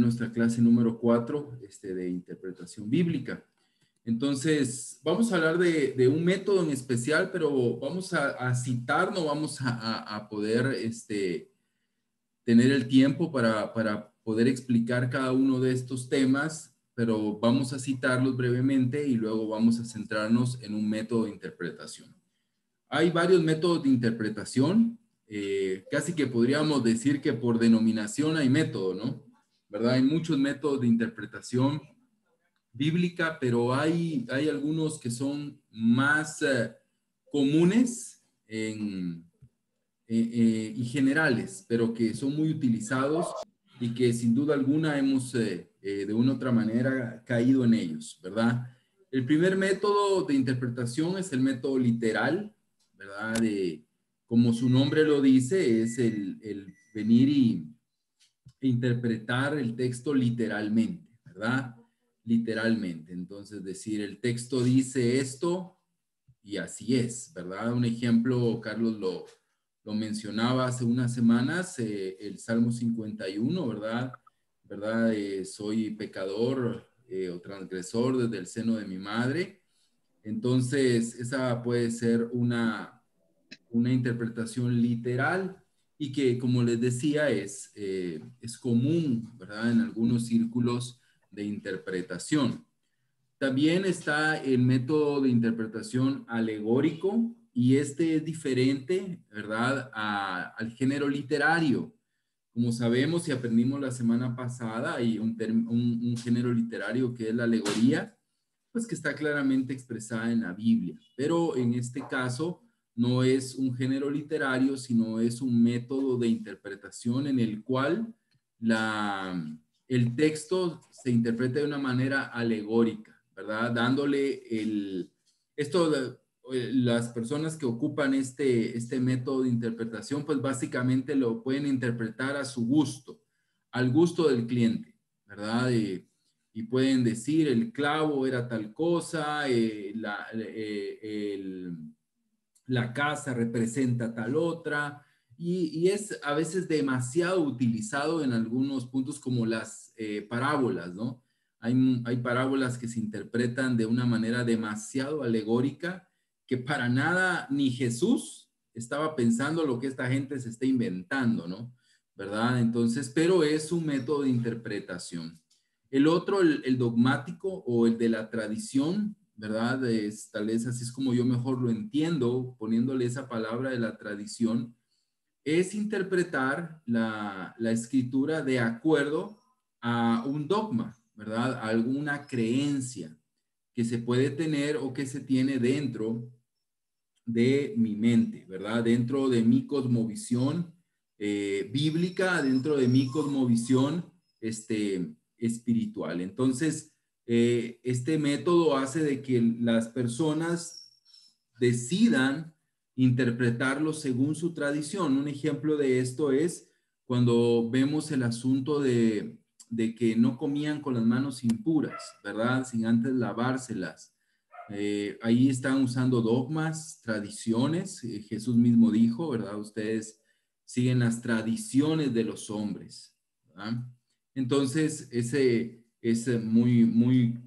nuestra clase número 4 de interpretación bíblica. Entonces, vamos a hablar de un método en especial, pero vamos a citar, no vamos a poder tener el tiempo para poder explicar cada uno de estos temas, pero vamos a citarlos brevemente y luego vamos a centrarnos en un método de interpretación. Hay varios métodos de interpretación, casi que podríamos decir que por denominación hay método, ¿no? ¿Verdad? Hay muchos métodos de interpretación bíblica, pero hay algunos que son más comunes y generales, pero que son muy utilizados y que sin duda alguna hemos de una u otra manera caído en ellos, ¿verdad? El primer método de interpretación es el método literal, ¿verdad? Como su nombre lo dice, es el venir e interpretar el texto literalmente, ¿verdad? Literalmente. Entonces, decir, el texto dice esto y así es, ¿verdad? Un ejemplo, Carlos lo mencionaba hace unas semanas, el Salmo 51, ¿verdad? ¿Verdad? Soy pecador o transgresor desde el seno de mi madre. Entonces, esa puede ser una interpretación literal y que, como les decía, es común, ¿verdad? En algunos círculos de interpretación. También está el método de interpretación alegórico y este es diferente, ¿verdad? Al género literario. Como sabemos y aprendimos la semana pasada, hay un género literario que es la alegoría, pues que está claramente expresada en la Biblia. Pero en este caso no es un género literario, sino es un método de interpretación en el cual el texto se interpreta de una manera alegórica, ¿verdad? Dándole las personas que ocupan este método de interpretación, pues básicamente lo pueden interpretar a su gusto, al gusto del cliente, ¿verdad? Y pueden decir el clavo era tal cosa, la casa representa tal otra, y es a veces demasiado utilizado en algunos puntos como las parábolas, ¿no? Hay parábolas que se interpretan de una manera demasiado alegórica que para nada ni Jesús estaba pensando lo que esta gente se está inventando, ¿no? ¿Verdad? Entonces, pero es un método de interpretación. El otro, el dogmático o el de la tradición, ¿verdad? Tal vez así es como yo mejor lo entiendo, poniéndole esa palabra de la tradición, es interpretar la escritura de acuerdo a un dogma, ¿verdad? A alguna creencia que se puede tener o que se tiene dentro de mi mente, ¿verdad? Dentro de mi cosmovisión bíblica, dentro de mi cosmovisión espiritual. Entonces, este método hace de que las personas decidan interpretarlo según su tradición. Un ejemplo de esto es cuando vemos el asunto de que no comían con las manos impuras, ¿verdad? Sin antes lavárselas. Ahí están usando dogmas, tradiciones. Jesús mismo dijo, ¿verdad? Ustedes siguen las tradiciones de los hombres, ¿verdad? Entonces, ese es muy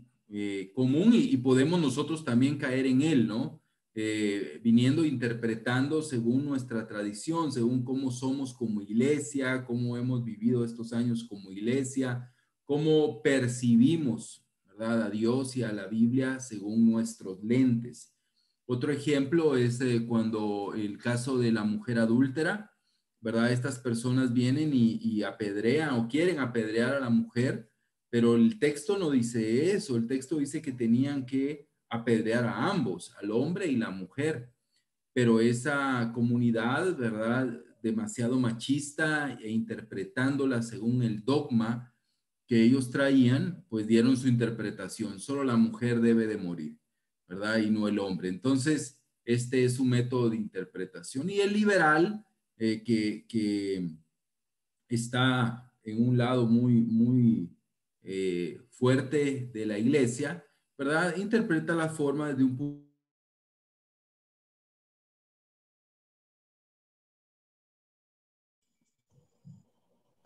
común y podemos nosotros también caer en él, ¿no? Viniendo, interpretando según nuestra tradición, según cómo somos como iglesia, cómo hemos vivido estos años como iglesia, cómo percibimos, ¿verdad? A Dios y a la Biblia según nuestros lentes. Otro ejemplo es cuando el caso de la mujer adúltera, ¿verdad? Estas personas vienen y apedrean o quieren apedrear a la mujer, pero el texto no dice eso, el texto dice que tenían que apedrear a ambos, al hombre y la mujer, pero esa comunidad, ¿verdad? Demasiado machista e interpretándola según el dogma que ellos traían, pues dieron su interpretación, solo la mujer debe de morir, ¿verdad? Y no el hombre. Entonces, este es un método de interpretación. Y el liberal, que está en un lado muy fuerte de la iglesia, ¿verdad? Interpreta la forma de un punto.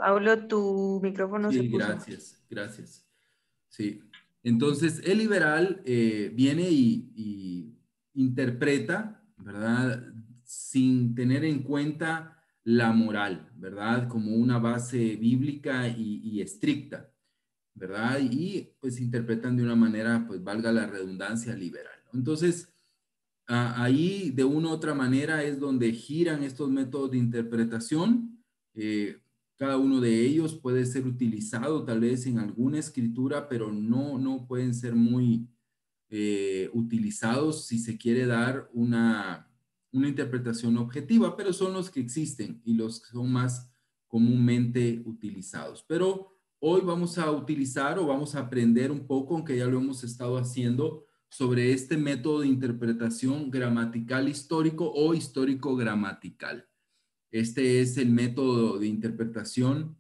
Paulo, tu micrófono se Sí, puso. gracias, gracias. Sí. Entonces, el liberal viene y interpreta, ¿verdad? Sin tener en cuenta la moral, ¿verdad? Como una base bíblica y estricta, ¿verdad? Y pues interpretan de una manera, pues valga la redundancia, liberal, ¿no? Entonces, ahí de una u otra manera es donde giran estos métodos de interpretación. Cada uno de ellos puede ser utilizado tal vez en alguna escritura, pero no pueden ser muy utilizados si se quiere dar una interpretación objetiva, pero son los que existen y los que son más comúnmente utilizados. Pero hoy vamos a utilizar o vamos a aprender un poco, aunque ya lo hemos estado haciendo, sobre este método de interpretación gramatical histórico o histórico gramatical. Este es el método de interpretación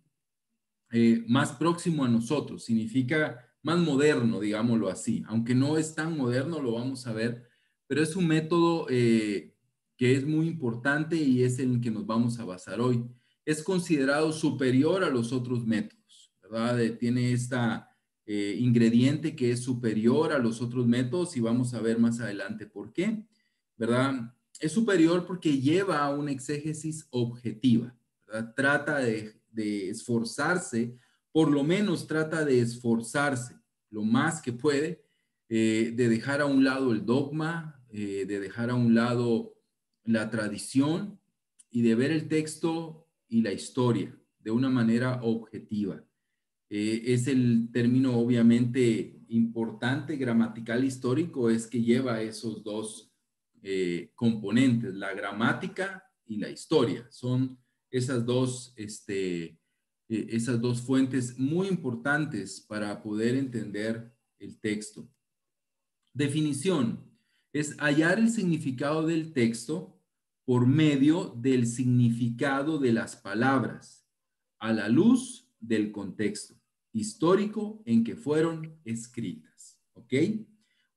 más próximo a nosotros, significa más moderno, digámoslo así. Aunque no es tan moderno, lo vamos a ver, pero es un método que es muy importante y es el que nos vamos a basar hoy. Es considerado superior a los otros métodos, ¿verdad? Tiene esta ingrediente que es superior a los otros métodos y vamos a ver más adelante por qué, ¿verdad? Es superior porque lleva a una exégesis objetiva, ¿verdad? Trata de esforzarse, por lo menos trata de esforzarse lo más que puede, de dejar a un lado el dogma, de dejar a un lado la tradición y de ver el texto y la historia de una manera objetiva. Es el término obviamente importante, gramatical histórico, es que lleva esos dos componentes, la gramática y la historia. Son esas dos fuentes muy importantes para poder entender el texto. Definición. Es hallar el significado del texto por medio del significado de las palabras, a la luz del contexto histórico en que fueron escritas. ¿Ok?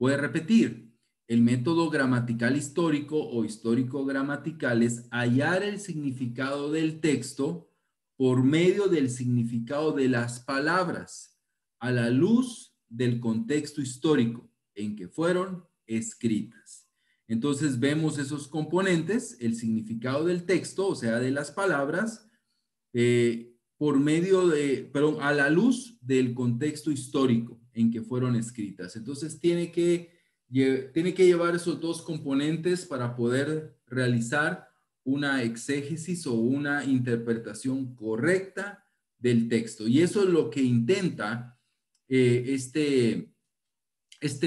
Voy a repetir. El método gramatical histórico o histórico gramatical es hallar el significado del texto por medio del significado de las palabras, a la luz del contexto histórico en que fueron escritas. Entonces vemos esos componentes, el significado del texto, o sea, de las palabras, por medio de, perdón, a la luz del contexto histórico en que fueron escritas. Entonces tiene que llevar esos dos componentes para poder realizar una exégesis o una interpretación correcta del texto. Y eso es lo que intenta este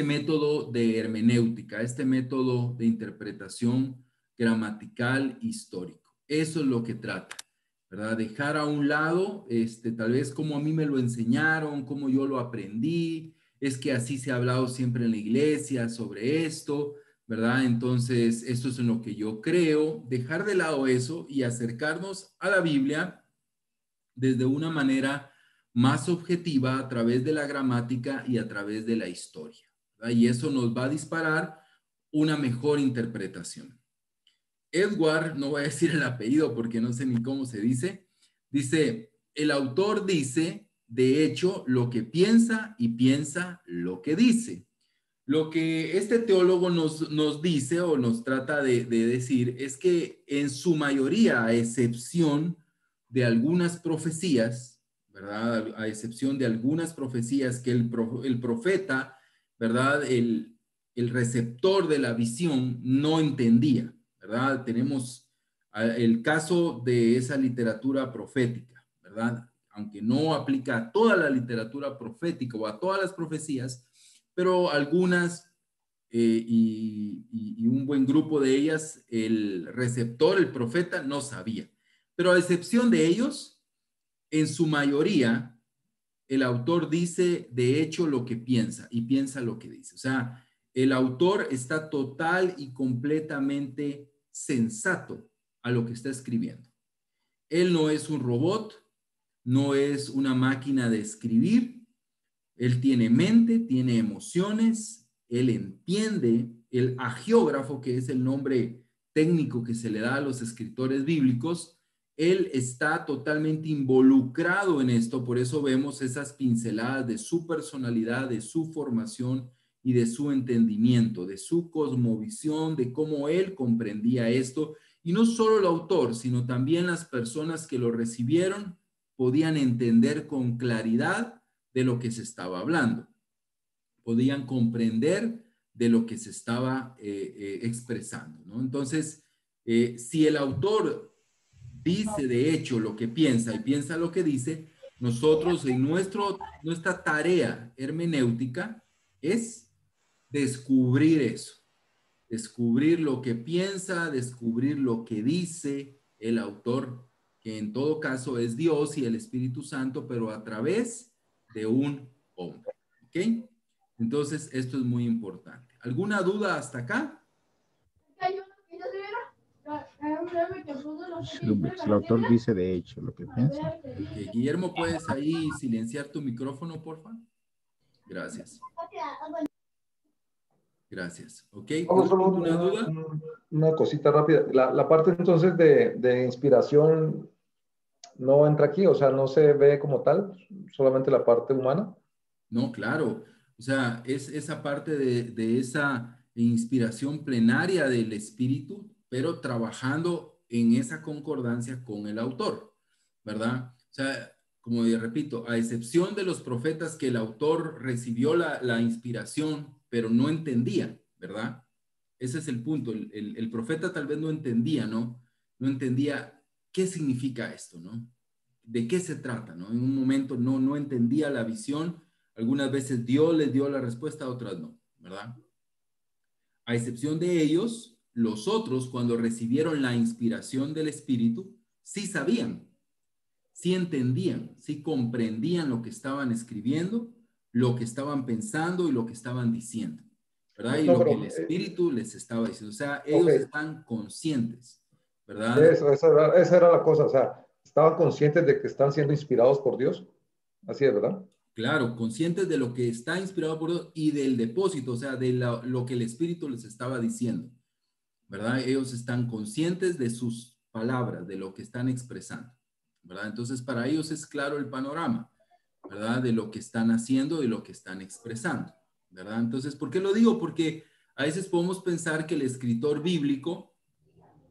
método de hermenéutica, este método de interpretación gramatical histórico. Eso es lo que trata, ¿verdad? Dejar a un lado, tal vez como a mí me lo enseñaron, como yo lo aprendí, es que así se ha hablado siempre en la iglesia sobre esto, ¿verdad? Entonces, esto es en lo que yo creo, dejar de lado eso y acercarnos a la Biblia desde una manera más objetiva a través de la gramática y a través de la historia, ¿verdad? Y eso nos va a disparar una mejor interpretación. Edward, no voy a decir el apellido porque no sé ni cómo se dice, el autor dice, de hecho, lo que piensa y piensa lo que dice. Lo que este teólogo nos dice o nos trata de decir es que en su mayoría, a excepción de algunas profecías, ¿verdad? A excepción de algunas profecías que el profeta, ¿verdad? El receptor de la visión no entendía, ¿verdad? Tenemos el caso de esa literatura profética, ¿verdad? Aunque no aplica a toda la literatura profética o a todas las profecías, pero algunas y un buen grupo de ellas, el receptor, el profeta, no sabía. Pero a excepción de ellos, en su mayoría, el autor dice de hecho lo que piensa y piensa lo que dice. O sea, el autor está total y completamente sensato a lo que está escribiendo. Él no es un robot, no es una máquina de escribir. Él tiene mente, tiene emociones, él entiende, el agiógrafo, que es el nombre técnico que se le da a los escritores bíblicos, él está totalmente involucrado en esto, por eso vemos esas pinceladas de su personalidad, de su formación y de su entendimiento, de su cosmovisión, de cómo él comprendía esto. Y no solo el autor, sino también las personas que lo recibieron podían entender con claridad de lo que se estaba hablando. Podían comprender de lo que se estaba expresando, ¿no? Entonces, si el autor dice de hecho lo que piensa y piensa lo que dice, nosotros en nuestra tarea hermenéutica es descubrir eso, descubrir lo que piensa, descubrir lo que dice el autor, que en todo caso es Dios y el Espíritu Santo, pero a través de un hombre. ¿Ok? Entonces, esto es muy importante. ¿Alguna duda hasta acá? El autor dice de hecho lo que piensa. Okay. Guillermo, ¿puedes ahí silenciar tu micrófono, por favor? Gracias. Gracias. Ok. Solo ¿Alguna duda? una cosita rápida. La parte entonces de inspiración no entra aquí, o sea, no se ve como tal, solamente la parte humana. No, claro. O sea, es esa parte de esa inspiración plenaria del espíritu, pero trabajando en esa concordancia con el autor, ¿verdad? O sea, como yo repito, a excepción de los profetas que el autor recibió la inspiración, pero no entendía, ¿verdad? Ese es el punto. El profeta tal vez no entendía, ¿no? No entendía qué significa esto, ¿no? ¿De qué se trata, no? En un momento no entendía la visión. Algunas veces Dios les dio la respuesta, otras no, ¿verdad? A excepción de ellos, los otros, cuando recibieron la inspiración del Espíritu, sí sabían, sí entendían, sí comprendían lo que estaban escribiendo, lo que estaban pensando y lo que estaban diciendo, ¿verdad? Y No, lo que pero, el Espíritu les estaba diciendo. O sea, ok, ellos están conscientes, ¿verdad? esa era la cosa, o sea, estaban conscientes de que están siendo inspirados por Dios, así es, ¿verdad? Claro, conscientes de lo que está inspirado por Dios y del depósito, o sea, de lo que el Espíritu les estaba diciendo, ¿verdad? Ellos están conscientes de sus palabras, de lo que están expresando, ¿verdad? Entonces, para ellos es claro el panorama, ¿verdad? De lo que están haciendo y lo que están expresando, ¿verdad? Entonces, ¿por qué lo digo? Porque a veces podemos pensar que el escritor bíblico,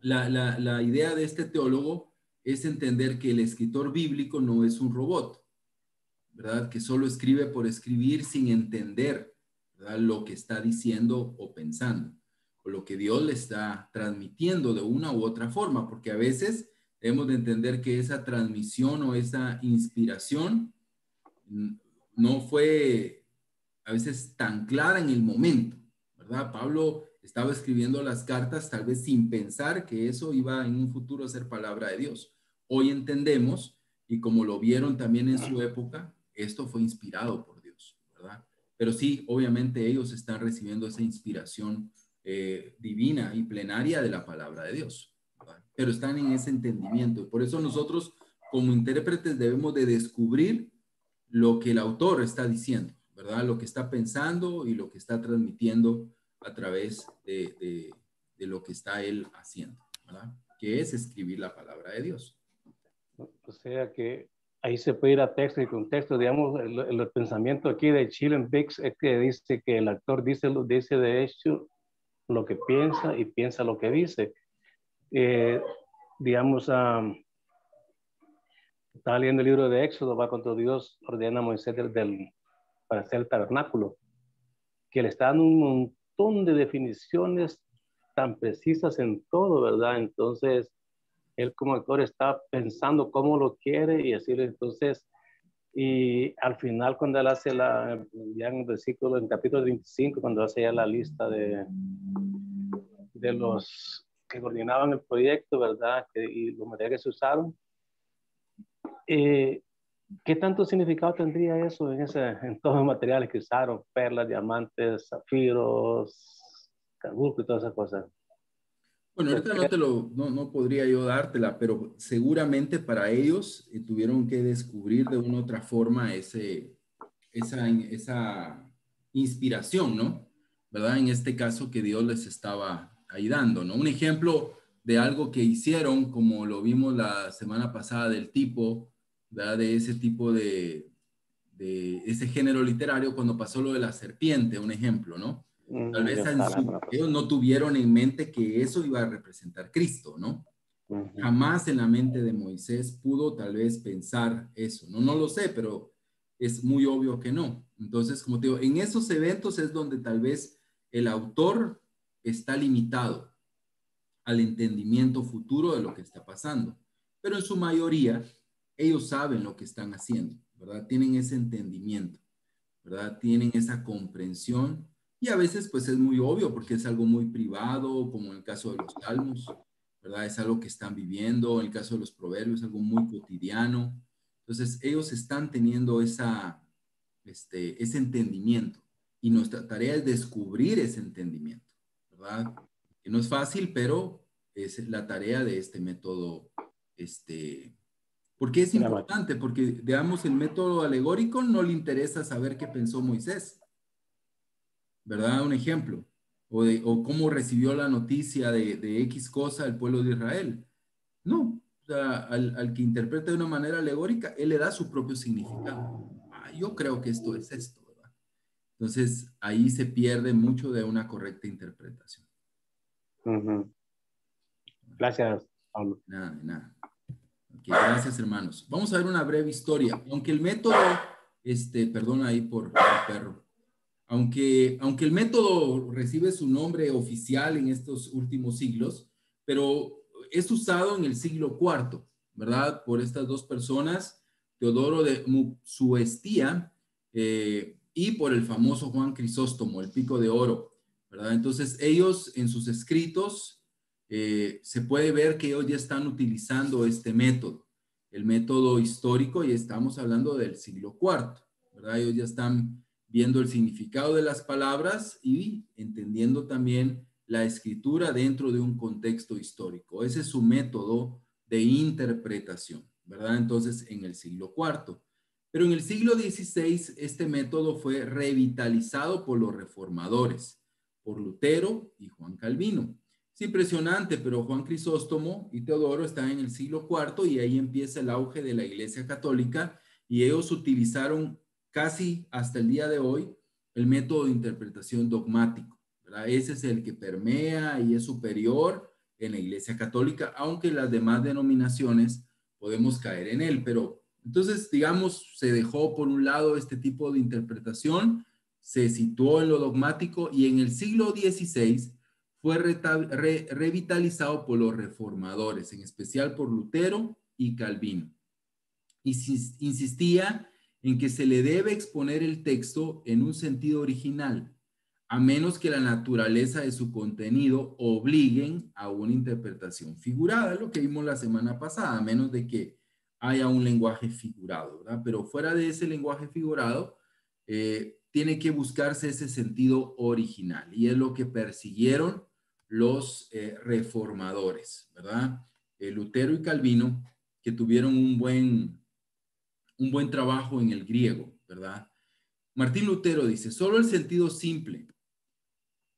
la idea de este teólogo es entender que el escritor bíblico no es un robot, ¿verdad? Que solo escribe por escribir sin entender, ¿verdad? Lo que está diciendo o pensando, o lo que Dios le está transmitiendo de una u otra forma, porque a veces debemos de entender que esa transmisión o esa inspiración no fue a veces tan clara en el momento, ¿verdad? Pablo estaba escribiendo las cartas tal vez sin pensar que eso iba en un futuro a ser palabra de Dios. Hoy entendemos, y como lo vieron también en su época, esto fue inspirado por Dios, ¿verdad? Pero sí, obviamente ellos están recibiendo esa inspiración divina y plenaria de la palabra de Dios, ¿verdad? Pero están en ese entendimiento. Y por eso nosotros como intérpretes debemos de descubrir lo que el autor está diciendo, ¿verdad? Lo que está pensando y lo que está transmitiendo a través de lo que está él haciendo, ¿verdad? Que es escribir la palabra de Dios. O sea que ahí se puede ir a texto y contexto. Digamos, el pensamiento aquí de Chilen Bix es que dice que el actor dice de hecho lo que piensa y piensa lo que dice. Digamos, estaba leyendo el libro de Éxodo, va cuando Dios ordena a Moisés para hacer el tabernáculo, que le está dando un montón de definiciones tan precisas en todo, ¿verdad? Entonces, él como actor está pensando cómo lo quiere y así, entonces, y al final cuando él hace ya en el versículo, en el capítulo 25, cuando hace ya la lista de los que coordinaban el proyecto, ¿verdad? Y los materiales que se usaron, ¿qué tanto significado tendría eso en todos los materiales que usaron? Perlas, diamantes, zafiros, carbunco y todas esas cosas. Bueno, ahorita no podría yo dártela, pero seguramente para ellos tuvieron que descubrir de una u otra forma esa inspiración, ¿no? ¿Verdad? En este caso que Dios les estaba ahí dando, ¿no? Un ejemplo de algo que hicieron, como lo vimos la semana pasada del tipo, ¿verdad? De ese tipo de ese género literario cuando pasó lo de la serpiente, un ejemplo, ¿no? Tal vez ellos no tuvieron en mente que eso iba a representar Cristo, ¿no? Jamás en la mente de Moisés pudo tal vez pensar eso, ¿no? No lo sé, pero es muy obvio que no. Entonces, como te digo, en esos eventos es donde tal vez el autor está limitado al entendimiento futuro de lo que está pasando. Pero en su mayoría, ellos saben lo que están haciendo, ¿verdad? Tienen ese entendimiento, ¿verdad? Tienen esa comprensión y a veces pues es muy obvio porque es algo muy privado, como en el caso de los salmos, ¿verdad? Es algo que están viviendo, en el caso de los proverbios, algo muy cotidiano. Entonces ellos están teniendo ese entendimiento y nuestra tarea es descubrir ese entendimiento, ¿verdad? Que no es fácil, pero es la tarea de este método, ¿por qué es importante? Porque, digamos, el método alegórico no le interesa saber qué pensó Moisés, ¿verdad? Un ejemplo. O cómo recibió la noticia de X cosa el pueblo de Israel. No. O sea, al que interpreta de una manera alegórica, él le da su propio significado. Yo creo que esto es esto, ¿verdad? Entonces, ahí se pierde mucho de una correcta interpretación. Gracias, Pablo. Nada, de nada. Okay, gracias, hermanos. Vamos a ver una breve historia. Aunque el método, perdón ahí por el perro. Aunque el método recibe su nombre oficial en estos últimos siglos, pero es usado en el siglo IV, ¿verdad? Por estas dos personas, Teodoro de Mupsuestia y por el famoso Juan Crisóstomo, el Pico de Oro, ¿verdad? Entonces ellos en sus escritos se puede ver que ellos ya están utilizando este método, el método histórico, y estamos hablando del siglo IV, ¿verdad? Ellos ya están viendo el significado de las palabras y entendiendo también la escritura dentro de un contexto histórico. Ese es su método de interpretación, ¿verdad? Entonces, en el siglo IV. Pero en el siglo XVI, este método fue revitalizado por los reformadores, por Lutero y Juan Calvino. Es impresionante, pero Juan Crisóstomo y Teodoro están en el siglo IV y ahí empieza el auge de la Iglesia Católica y ellos utilizaron casi hasta el día de hoy el método de interpretación dogmático, ¿verdad? Ese es el que permea y es superior en la Iglesia Católica, aunque las demás denominaciones podemos caer en él. Pero entonces, digamos, se dejó por un lado este tipo de interpretación, se situó en lo dogmático y en el siglo XVI fue revitalizado por los reformadores, en especial por Lutero y Calvino. Y insistía en que se le debe exponer el texto en un sentido original, a menos que la naturaleza de su contenido obliguen a una interpretación figurada, lo que vimos la semana pasada, a menos de que haya un lenguaje figurado, ¿verdad? Pero fuera de ese lenguaje figurado, tiene que buscarse ese sentido original, y es lo que persiguieron los reformadores, ¿verdad? Lutero y Calvino, que tuvieron un buen trabajo en el griego, ¿verdad? Martín Lutero dice, solo el sentido simple,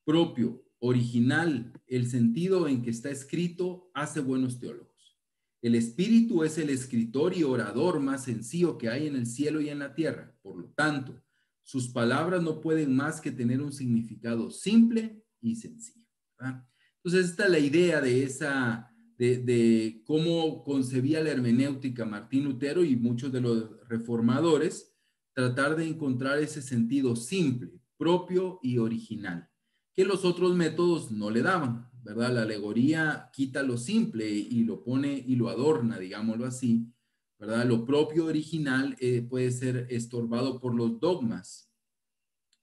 propio, original, el sentido en que está escrito, hace buenos teólogos. El espíritu es el escritor y orador más sencillo que hay en el cielo y en la tierra. Por lo tanto, sus palabras no pueden más que tener un significado simple y sencillo, ¿verdad? Entonces, esta es la idea de cómo concebía la hermenéutica Martín Lutero y muchos de los reformadores, tratar de encontrar ese sentido simple, propio y original, que los otros métodos no le daban, ¿verdad? La alegoría quita lo simple y lo pone y lo adorna, digámoslo así, ¿verdad? Lo propio original puede ser estorbado por los dogmas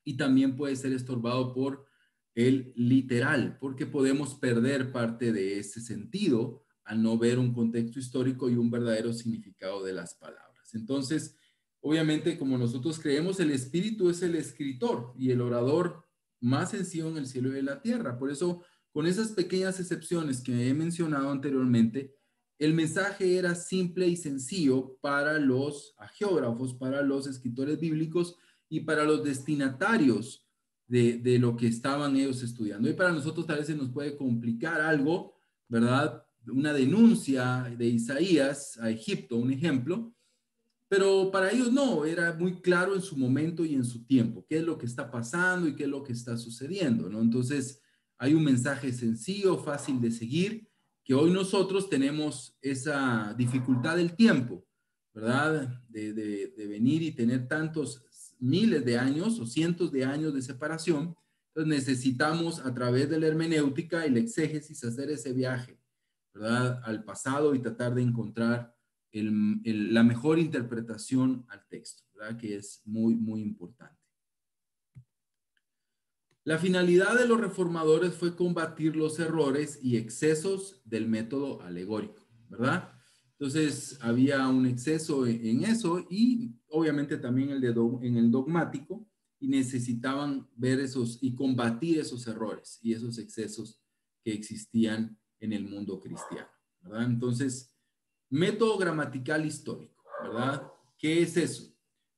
y también puede ser estorbado por el literal, porque podemos perder parte de ese sentido al no ver un contexto histórico y un verdadero significado de las palabras. Entonces, obviamente, como nosotros creemos, el espíritu es el escritor y el orador más sencillo en el cielo y en la tierra. Por eso, con esas pequeñas excepciones que he mencionado anteriormente, el mensaje era simple y sencillo para los hagiógrafos, para los escritores bíblicos y para los destinatarios de lo que estaban ellos estudiando. Y para nosotros tal vez se nos puede complicar algo, ¿verdad? Una denuncia de Isaías a Egipto, un ejemplo, pero para ellos no, era muy claro en su momento y en su tiempo, qué es lo que está pasando y qué es lo que está sucediendo, ¿no? Entonces, hay un mensaje sencillo, fácil de seguir, que hoy nosotros tenemos esa dificultad del tiempo, ¿verdad? De venir y tener tantos miles de años o cientos de años de separación. Entonces necesitamos a través de la hermenéutica y la exégesis hacer ese viaje, ¿verdad? Al pasado y tratar de encontrar la mejor interpretación al texto, ¿verdad? Que es muy, muy importante. La finalidad de los reformadores fue combatir los errores y excesos del método alegórico, ¿verdad? Entonces, había un exceso en eso y obviamente también en el dogmático, y necesitaban ver esos y combatir esos errores y esos excesos que existían en el mundo cristiano, ¿verdad? Entonces, método gramatical histórico, ¿verdad? ¿Qué es eso?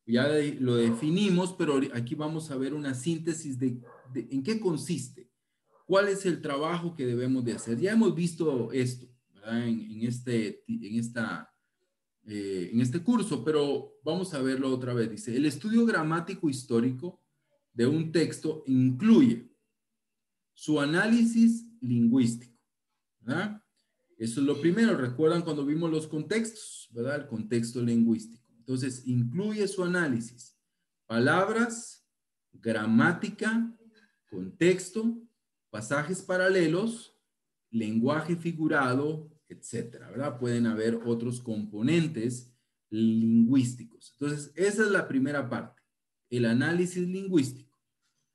Ya lo definimos, pero aquí vamos a ver una síntesis de en qué consiste, cuál es el trabajo que debemos de hacer. Ya hemos visto esto, ¿verdad? En este curso, pero vamos a verlo otra vez. Dice, el estudio gramático histórico de un texto incluye su análisis lingüístico, ¿verdad? Eso es lo primero. ¿Recuerdan cuando vimos los contextos, verdad? El contexto lingüístico. Entonces, incluye su análisis. Palabras, gramática, contexto, pasajes paralelos, lenguaje figurado, etcétera, ¿verdad? Pueden haber otros componentes lingüísticos. Entonces, esa es la primera parte, el análisis lingüístico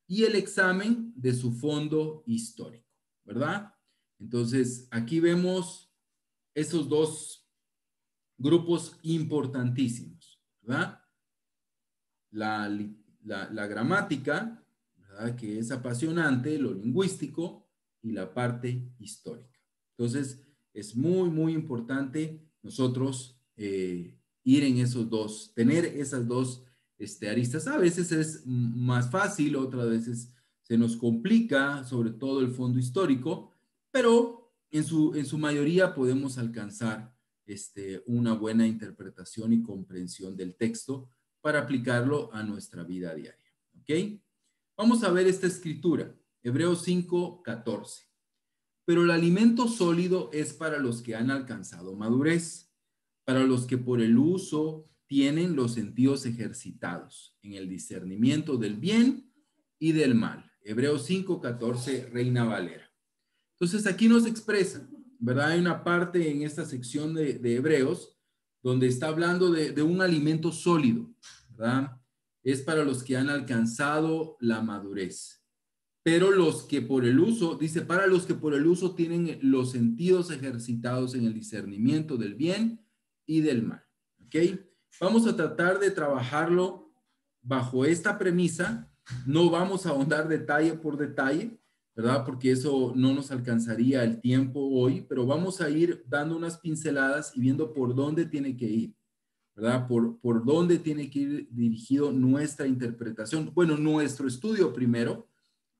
y el examen de su fondo histórico, ¿verdad? Entonces, aquí vemos esos dos grupos importantísimos, ¿verdad? La gramática, ¿verdad? Que es apasionante, lo lingüístico y la parte histórica. Entonces, es muy, muy importante nosotros ir en esos dos, tener esas dos aristas. A veces es más fácil, otras veces se nos complica, sobre todo el fondo histórico, pero en su mayoría podemos alcanzar una buena interpretación y comprensión del texto para aplicarlo a nuestra vida diaria. ¿Ok? Vamos a ver esta escritura, Hebreos 5:14. Pero el alimento sólido es para los que han alcanzado madurez, para los que por el uso tienen los sentidos ejercitados en el discernimiento del bien y del mal. Hebreos 5:14, Reina Valera. Entonces aquí nos expresa, ¿verdad? Hay una parte en esta sección de Hebreos donde está hablando de un alimento sólido, ¿verdad? Es para los que han alcanzado la madurez. Pero los que por el uso, dice, para los que por el uso tienen los sentidos ejercitados en el discernimiento del bien y del mal. ¿Ok? Vamos a tratar de trabajarlo bajo esta premisa. No vamos a ahondar detalle por detalle, ¿verdad? Porque eso no nos alcanzaría el tiempo hoy, pero vamos a ir dando unas pinceladas y viendo por dónde tiene que ir, ¿verdad? Por dónde tiene que ir dirigido nuestra interpretación. Bueno, nuestro estudio primero,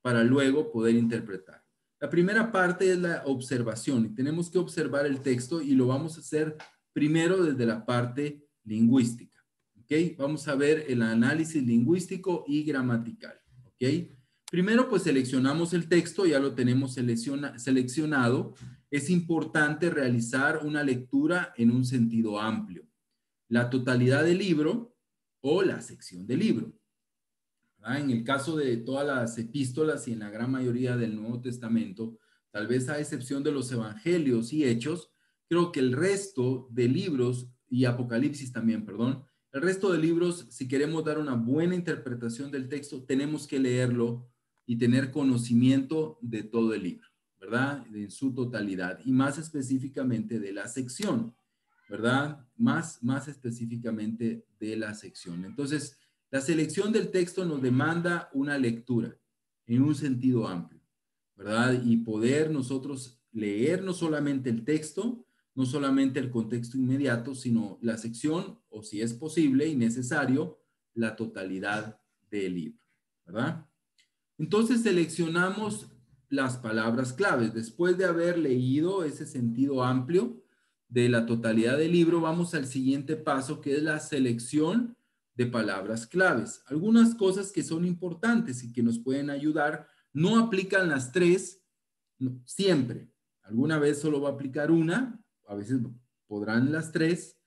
para luego poder interpretar. La primera parte es la observación y tenemos que observar el texto y lo vamos a hacer primero desde la parte lingüística. ¿Ok? Vamos a ver el análisis lingüístico y gramatical. ¿Ok? Primero, pues seleccionamos el texto, ya lo tenemos seleccionado. Es importante realizar una lectura en un sentido amplio. La totalidad del libro o la sección del libro. En el caso de todas las epístolas y en la gran mayoría del Nuevo Testamento, tal vez a excepción de los evangelios y hechos, creo que el resto de libros, y Apocalipsis también, perdón, el resto de libros, si queremos dar una buena interpretación del texto, tenemos que leerlo y tener conocimiento de todo el libro, ¿verdad? En su totalidad y más específicamente de la sección, ¿verdad? Más específicamente de la sección. Entonces, la selección del texto nos demanda una lectura en un sentido amplio, ¿verdad? Y poder nosotros leer no solamente el texto, no solamente el contexto inmediato, sino la sección, o si es posible y necesario, la totalidad del libro, ¿verdad? Entonces seleccionamos las palabras claves. Después de haber leído ese sentido amplio de la totalidad del libro, vamos al siguiente paso, que es la selección de palabras claves. Algunas cosas que son importantes y que nos pueden ayudar. No aplican las tres siempre. Alguna vez solo va a aplicar una, a veces podrán las tres.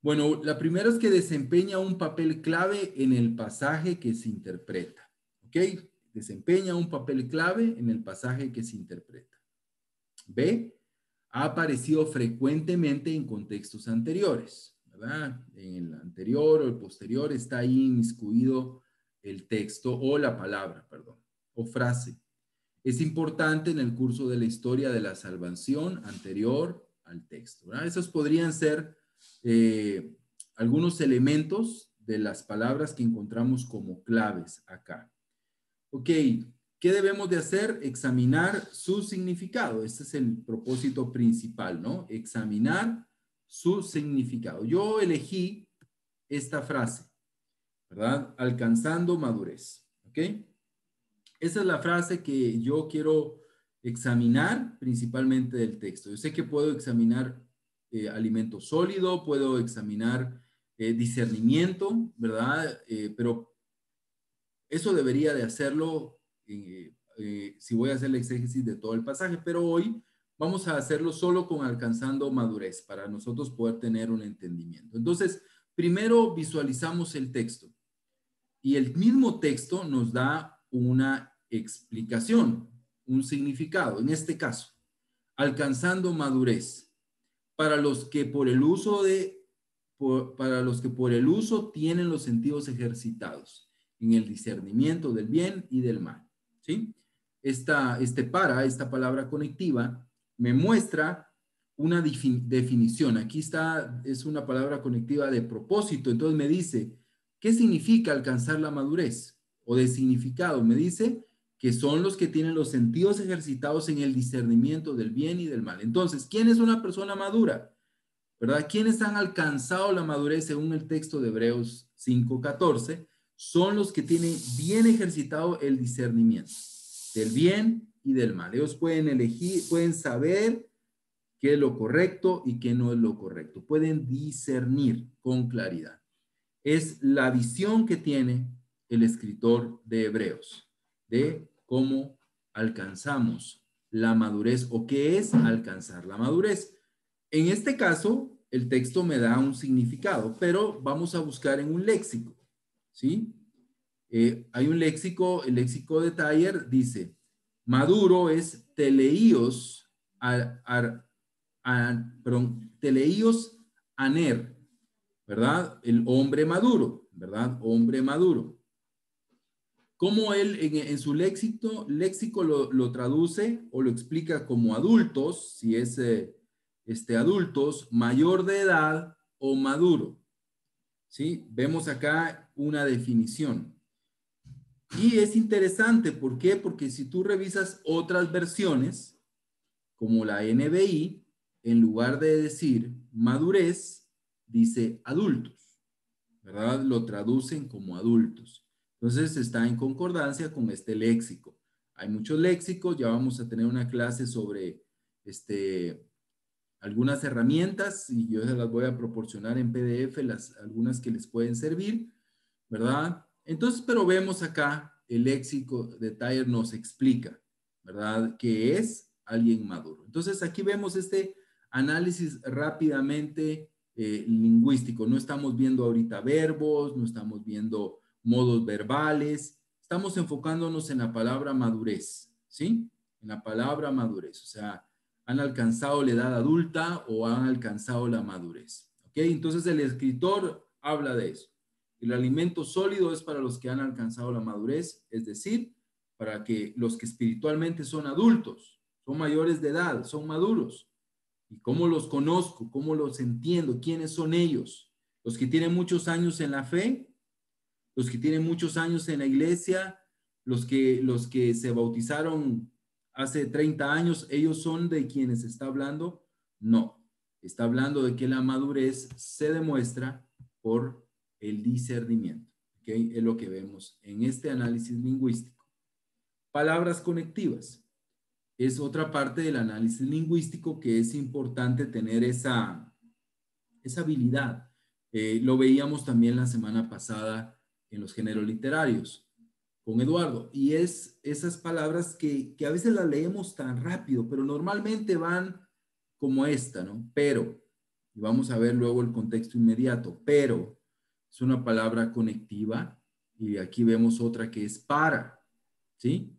Bueno, la primera es que desempeña un papel clave en el pasaje que se interpreta. ¿Ok? Desempeña un papel clave en el pasaje que se interpreta. B, ha aparecido frecuentemente en contextos anteriores, ¿verdad? En el anterior o el posterior está ahí inmiscuido el texto o la palabra, perdón, o frase. Es importante en el curso de la historia de la salvación anterior al texto, ¿verdad? Esos podrían ser algunos elementos de las palabras que encontramos como claves acá. Ok, ¿qué debemos de hacer? Examinar su significado. Este es el propósito principal, ¿no? Examinar su significado. Yo elegí esta frase, ¿verdad? Alcanzando madurez, ¿ok? Esa es la frase que yo quiero examinar principalmente del texto. Yo sé que puedo examinar alimento sólido, puedo examinar discernimiento, ¿verdad? Pero eso debería de hacerlo si voy a hacer el exégesis de todo el pasaje, pero hoy vamos a hacerlo solo con alcanzando madurez para nosotros poder tener un entendimiento. Entonces, primero visualizamos el texto y el mismo texto nos da una explicación, un significado. En este caso, alcanzando madurez para los que por el uso tienen los sentidos ejercitados en el discernimiento del bien y del mal, ¿sí? Esta palabra conectiva me muestra una definición. Aquí está, es una palabra conectiva de propósito. Entonces me dice, ¿qué significa alcanzar la madurez? O de significado, me dice que son los que tienen los sentidos ejercitados en el discernimiento del bien y del mal. Entonces, ¿quién es una persona madura? ¿Verdad? ¿Quiénes han alcanzado la madurez según el texto de Hebreos 5:14? Son los que tienen bien ejercitado el discernimiento del bien y del mal. Ellos pueden elegir, pueden saber qué es lo correcto y qué no es lo correcto. Pueden discernir con claridad. Es la visión que tiene el escritor de Hebreos de cómo alcanzamos la madurez o qué es alcanzar la madurez. En este caso, el texto me da un significado, pero vamos a buscar en un léxico, ¿sí? Hay un léxico, el léxico de Thayer dice, maduro es teleios, teleios aner, ¿verdad? El hombre maduro, ¿verdad? Hombre maduro. ¿Cómo él en su léxico lo traduce o lo explica como adultos, si es adultos, mayor de edad o maduro? ¿Sí? Vemos acá una definición. Y es interesante, ¿por qué? Porque si tú revisas otras versiones, como la NBI, en lugar de decir madurez, dice adultos, ¿verdad? Lo traducen como adultos. Entonces está en concordancia con este léxico. Hay muchos léxicos, ya vamos a tener una clase sobre algunas herramientas y yo se las voy a proporcionar en PDF, algunas que les pueden servir, ¿verdad? Entonces, pero vemos acá el léxico de Thayer nos explica, ¿verdad? Que es alguien maduro. Entonces, aquí vemos este análisis rápidamente lingüístico. No estamos viendo ahorita verbos, no estamos viendo modos verbales, estamos enfocándonos en la palabra madurez, ¿sí? En la palabra madurez, o sea, han alcanzado la edad adulta o han alcanzado la madurez, ¿ok? Entonces, el escritor habla de eso. El alimento sólido es para los que han alcanzado la madurez, es decir, para que los que espiritualmente son adultos, son mayores de edad, son maduros. ¿Y cómo los conozco? ¿Cómo los entiendo? ¿Quiénes son ellos? Los que tienen muchos años en la fe, los que tienen muchos años en la iglesia, los que se bautizaron hace 30 años, ¿ellos son de quienes está hablando? No, está hablando de que la madurez se demuestra por el discernimiento, ¿ok? Es lo que vemos en este análisis lingüístico. Palabras conectivas. Es otra parte del análisis lingüístico que es importante tener esa habilidad. Lo veíamos también la semana pasada en los géneros literarios con Eduardo. Y es esas palabras que a veces las leemos tan rápido, pero normalmente van como esta, ¿no? Pero, y vamos a ver luego el contexto inmediato, pero es una palabra conectiva y aquí vemos otra que es para, ¿sí?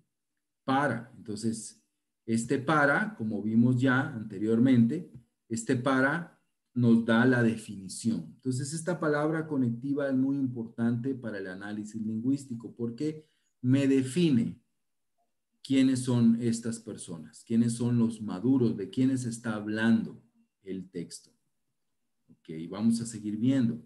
Para. Entonces, este para, como vimos ya anteriormente, este para nos da la definición. Entonces, esta palabra conectiva es muy importante para el análisis lingüístico porque me define quiénes son estas personas, quiénes son los maduros, de quiénes está hablando el texto. Ok, vamos a seguir viendo.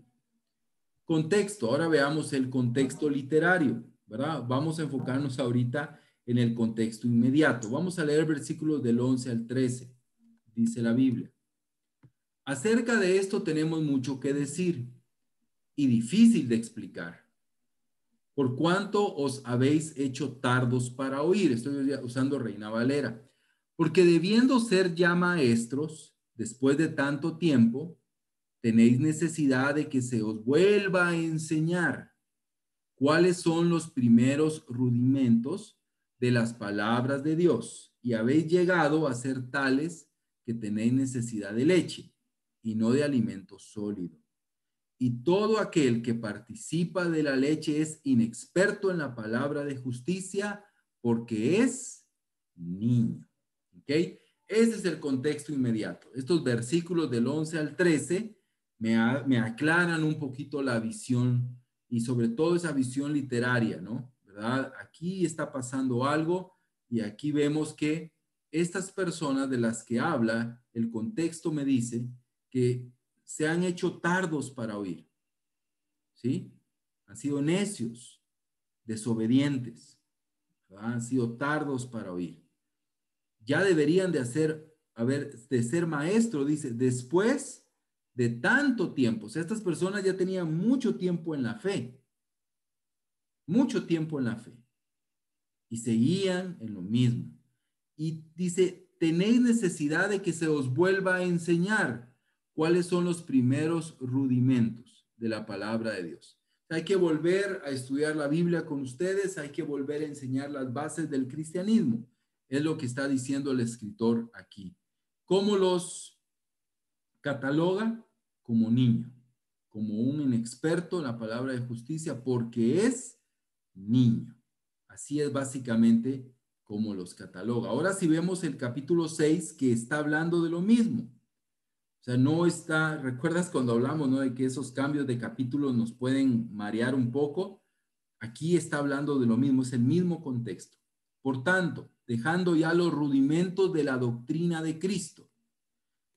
Contexto, ahora veamos el contexto literario, ¿verdad? Vamos a enfocarnos ahorita en el contexto inmediato. Vamos a leer versículos del 11 al 13, dice la Biblia. Acerca de esto tenemos mucho que decir y difícil de explicar. Por cuanto os habéis hecho tardos para oír. Estoy usando Reina Valera. Porque debiendo ser ya maestros, después de tanto tiempo, tenéis necesidad de que se os vuelva a enseñar cuáles son los primeros rudimentos de las palabras de Dios. Y habéis llegado a ser tales que tenéis necesidad de leche y no de alimento sólido. Y todo aquel que participa de la leche es inexperto en la palabra de justicia porque es niño. ¿Ok? Ese es el contexto inmediato. Estos versículos del 11 al 13 me aclaran un poquito la visión y sobre todo esa visión literaria, ¿no? ¿Verdad? Aquí está pasando algo y aquí vemos que estas personas de las que habla, el contexto me dice que se han hecho tardos para oír, ¿sí? Han sido necios, desobedientes, ¿verdad? Han sido tardos para oír. Ya deberían de ser maestro, dice, después de tanto tiempo. O sea, estas personas ya tenían mucho tiempo en la fe, y seguían en lo mismo. Y dice, tenéis necesidad de que se os vuelva a enseñar cuáles son los primeros rudimentos de la palabra de Dios. Hay que volver a estudiar la Biblia con ustedes, hay que volver a enseñar las bases del cristianismo. Es lo que está diciendo el escritor aquí. ¿Cómo los cataloga? Como niño, como un inexperto en la palabra de justicia, porque es niño. Así es básicamente como los cataloga. Ahora si vemos el capítulo 6 que está hablando de lo mismo. O sea, no está, ¿recuerdas cuando hablamos, no, de que esos cambios de capítulos nos pueden marear un poco? Aquí está hablando de lo mismo, es el mismo contexto. Por tanto, dejando ya los rudimentos de la doctrina de Cristo,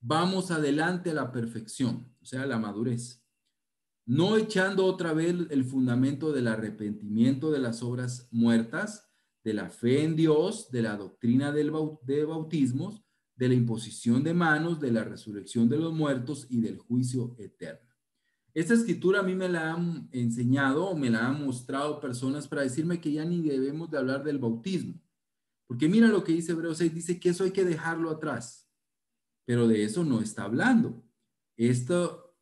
vamos adelante a la perfección, o sea, la madurez. No echando otra vez el fundamento del arrepentimiento de las obras muertas, de la fe en Dios, de la doctrina de bautismos, de la imposición de manos, de la resurrección de los muertos y del juicio eterno. Esta escritura a mí me la han enseñado o me la han mostrado personas para decirme que ya ni debemos de hablar del bautismo. Porque mira lo que dice Hebreos 6, dice que eso hay que dejarlo atrás. Pero de eso no está hablando. Esto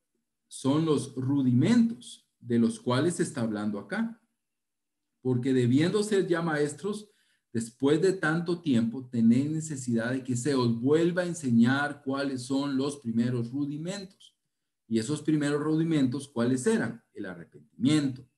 son los rudimentos de los cuales se está hablando acá. Porque debiendo ser ya maestros, después de tanto tiempo, tenéis necesidad de que se os vuelva a enseñar cuáles son los primeros rudimentos. Y esos primeros rudimentos, ¿cuáles eran? El arrepentimiento,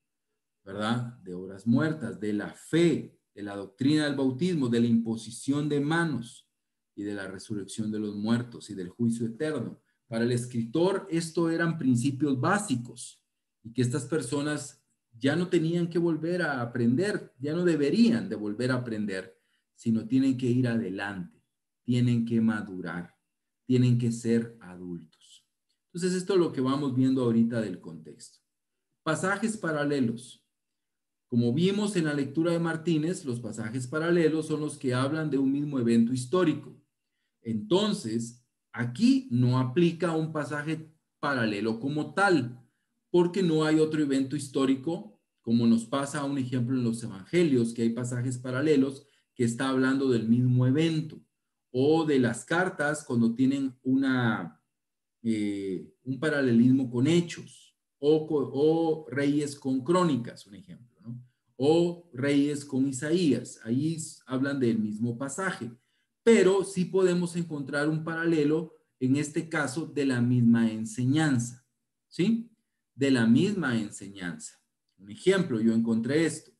¿verdad? De obras muertas, de la fe, de la doctrina del bautismo, de la imposición de manos y de la resurrección de los muertos y del juicio eterno. Para el escritor, esto eran principios básicos y que estas personas ya no tenían que volver a aprender, ya no deberían de volver a aprender, sino tienen que ir adelante, tienen que madurar, tienen que ser adultos. Entonces, esto es lo que vamos viendo ahorita del contexto. Pasajes paralelos. Como vimos en la lectura de Martínez, los pasajes paralelos son los que hablan de un mismo evento histórico. Entonces, aquí no aplica un pasaje paralelo como tal, porque no hay otro evento histórico, como nos pasa un ejemplo en los evangelios, que hay pasajes paralelos que está hablando del mismo evento, o de las cartas cuando tienen un paralelismo con Hechos, o Reyes con Crónicas, un ejemplo, ¿no? O Reyes con Isaías. Ahí hablan del mismo pasaje, pero sí podemos encontrar un paralelo, en este caso, de la misma enseñanza, ¿sí? De la misma enseñanza. Un ejemplo, yo encontré esto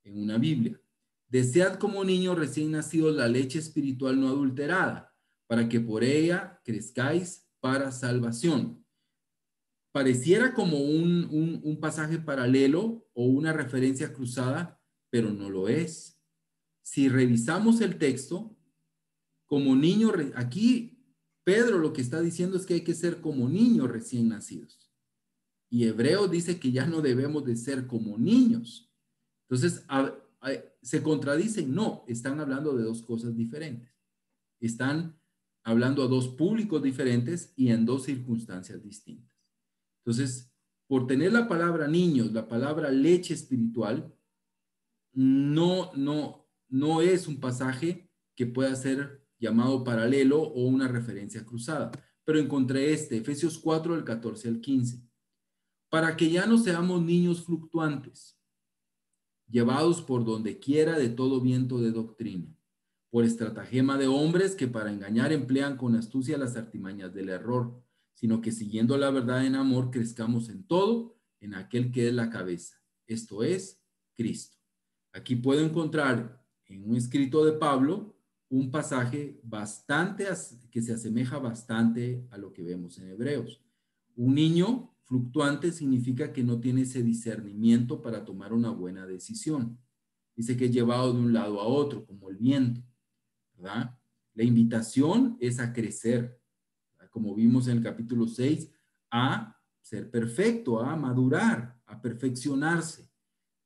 en una Biblia. Desead como niños recién nacidos la leche espiritual no adulterada, para que por ella crezcáis para salvación. Pareciera como un pasaje paralelo o una referencia cruzada, pero no lo es. Si revisamos el texto, como niño, aquí Pedro lo que está diciendo es que hay que ser como niños recién nacidos. Y Hebreos dice que ya no debemos de ser como niños. Entonces, ¿se contradicen? No, están hablando de dos cosas diferentes. Están hablando a dos públicos diferentes y en dos circunstancias distintas. Entonces, por tener la palabra niños, la palabra leche espiritual, no es un pasaje que pueda ser llamado paralelo o una referencia cruzada. Pero encontré Efesios 4, del 14 al 15. Para que ya no seamos niños fluctuantes, llevados por donde quiera de todo viento de doctrina, por estratagema de hombres que para engañar emplean con astucia las artimañas del error, sino que siguiendo la verdad en amor crezcamos en todo, en aquel que es la cabeza, esto es, Cristo. Aquí puedo encontrar en un escrito de Pablo un pasaje que se asemeja bastante a lo que vemos en Hebreos. Un niño fluctuante significa que no tiene ese discernimiento para tomar una buena decisión. Dice que es llevado de un lado a otro, como el viento, ¿verdad? La invitación es a crecer, ¿verdad? Como vimos en el capítulo 6, a ser perfecto, a madurar, a perfeccionarse.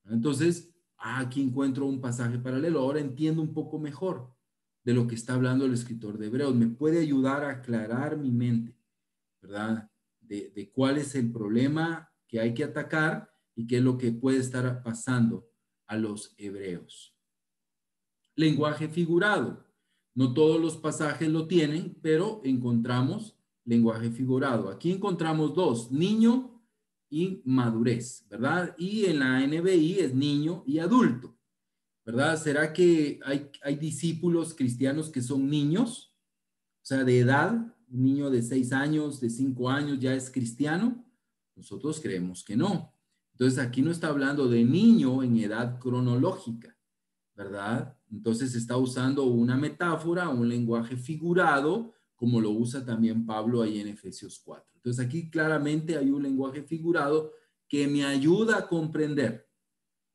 Entonces, aquí encuentro un pasaje paralelo. Ahora entiendo un poco mejor de lo que está hablando el escritor de Hebreos. Me puede ayudar a aclarar mi mente, ¿verdad? De cuál es el problema que hay que atacar y qué es lo que puede estar pasando a los hebreos. Lenguaje figurado. No todos los pasajes lo tienen, pero encontramos lenguaje figurado. Aquí encontramos dos, niño y madurez, ¿verdad? Y en la NBI es niño y adulto, ¿verdad? ¿Será que hay discípulos cristianos que son niños? O sea, de edad, un niño de 6 años, de 5 años ya es cristiano. Nosotros creemos que no. Entonces aquí no está hablando de niño en edad cronológica, ¿verdad? Entonces está usando una metáfora, un lenguaje figurado, como lo usa también Pablo ahí en Efesios 4. Entonces aquí claramente hay un lenguaje figurado que me ayuda a comprender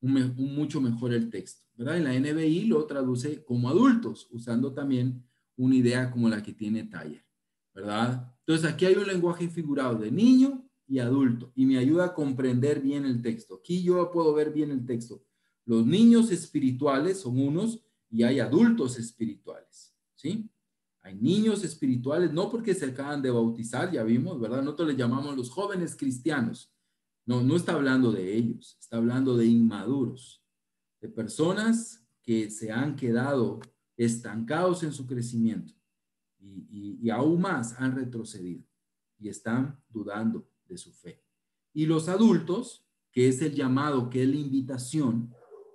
mucho mejor el texto, ¿verdad? En la NBI lo traduce como adultos, usando también una idea como la que tiene Thayer, ¿verdad? Entonces aquí hay un lenguaje figurado de niño y adulto y me ayuda a comprender bien el texto. Aquí yo puedo ver bien el texto. Los niños espirituales son unos y hay adultos espirituales, ¿sí? Hay niños espirituales, no porque se acaban de bautizar, ya vimos, ¿verdad? Nosotros les llamamos los jóvenes cristianos. No está hablando de ellos, está hablando de inmaduros, de personas que se han quedado estancados en su crecimiento y aún más han retrocedido y están dudando de su fe. Y los adultos, que es el llamado, que es la invitación,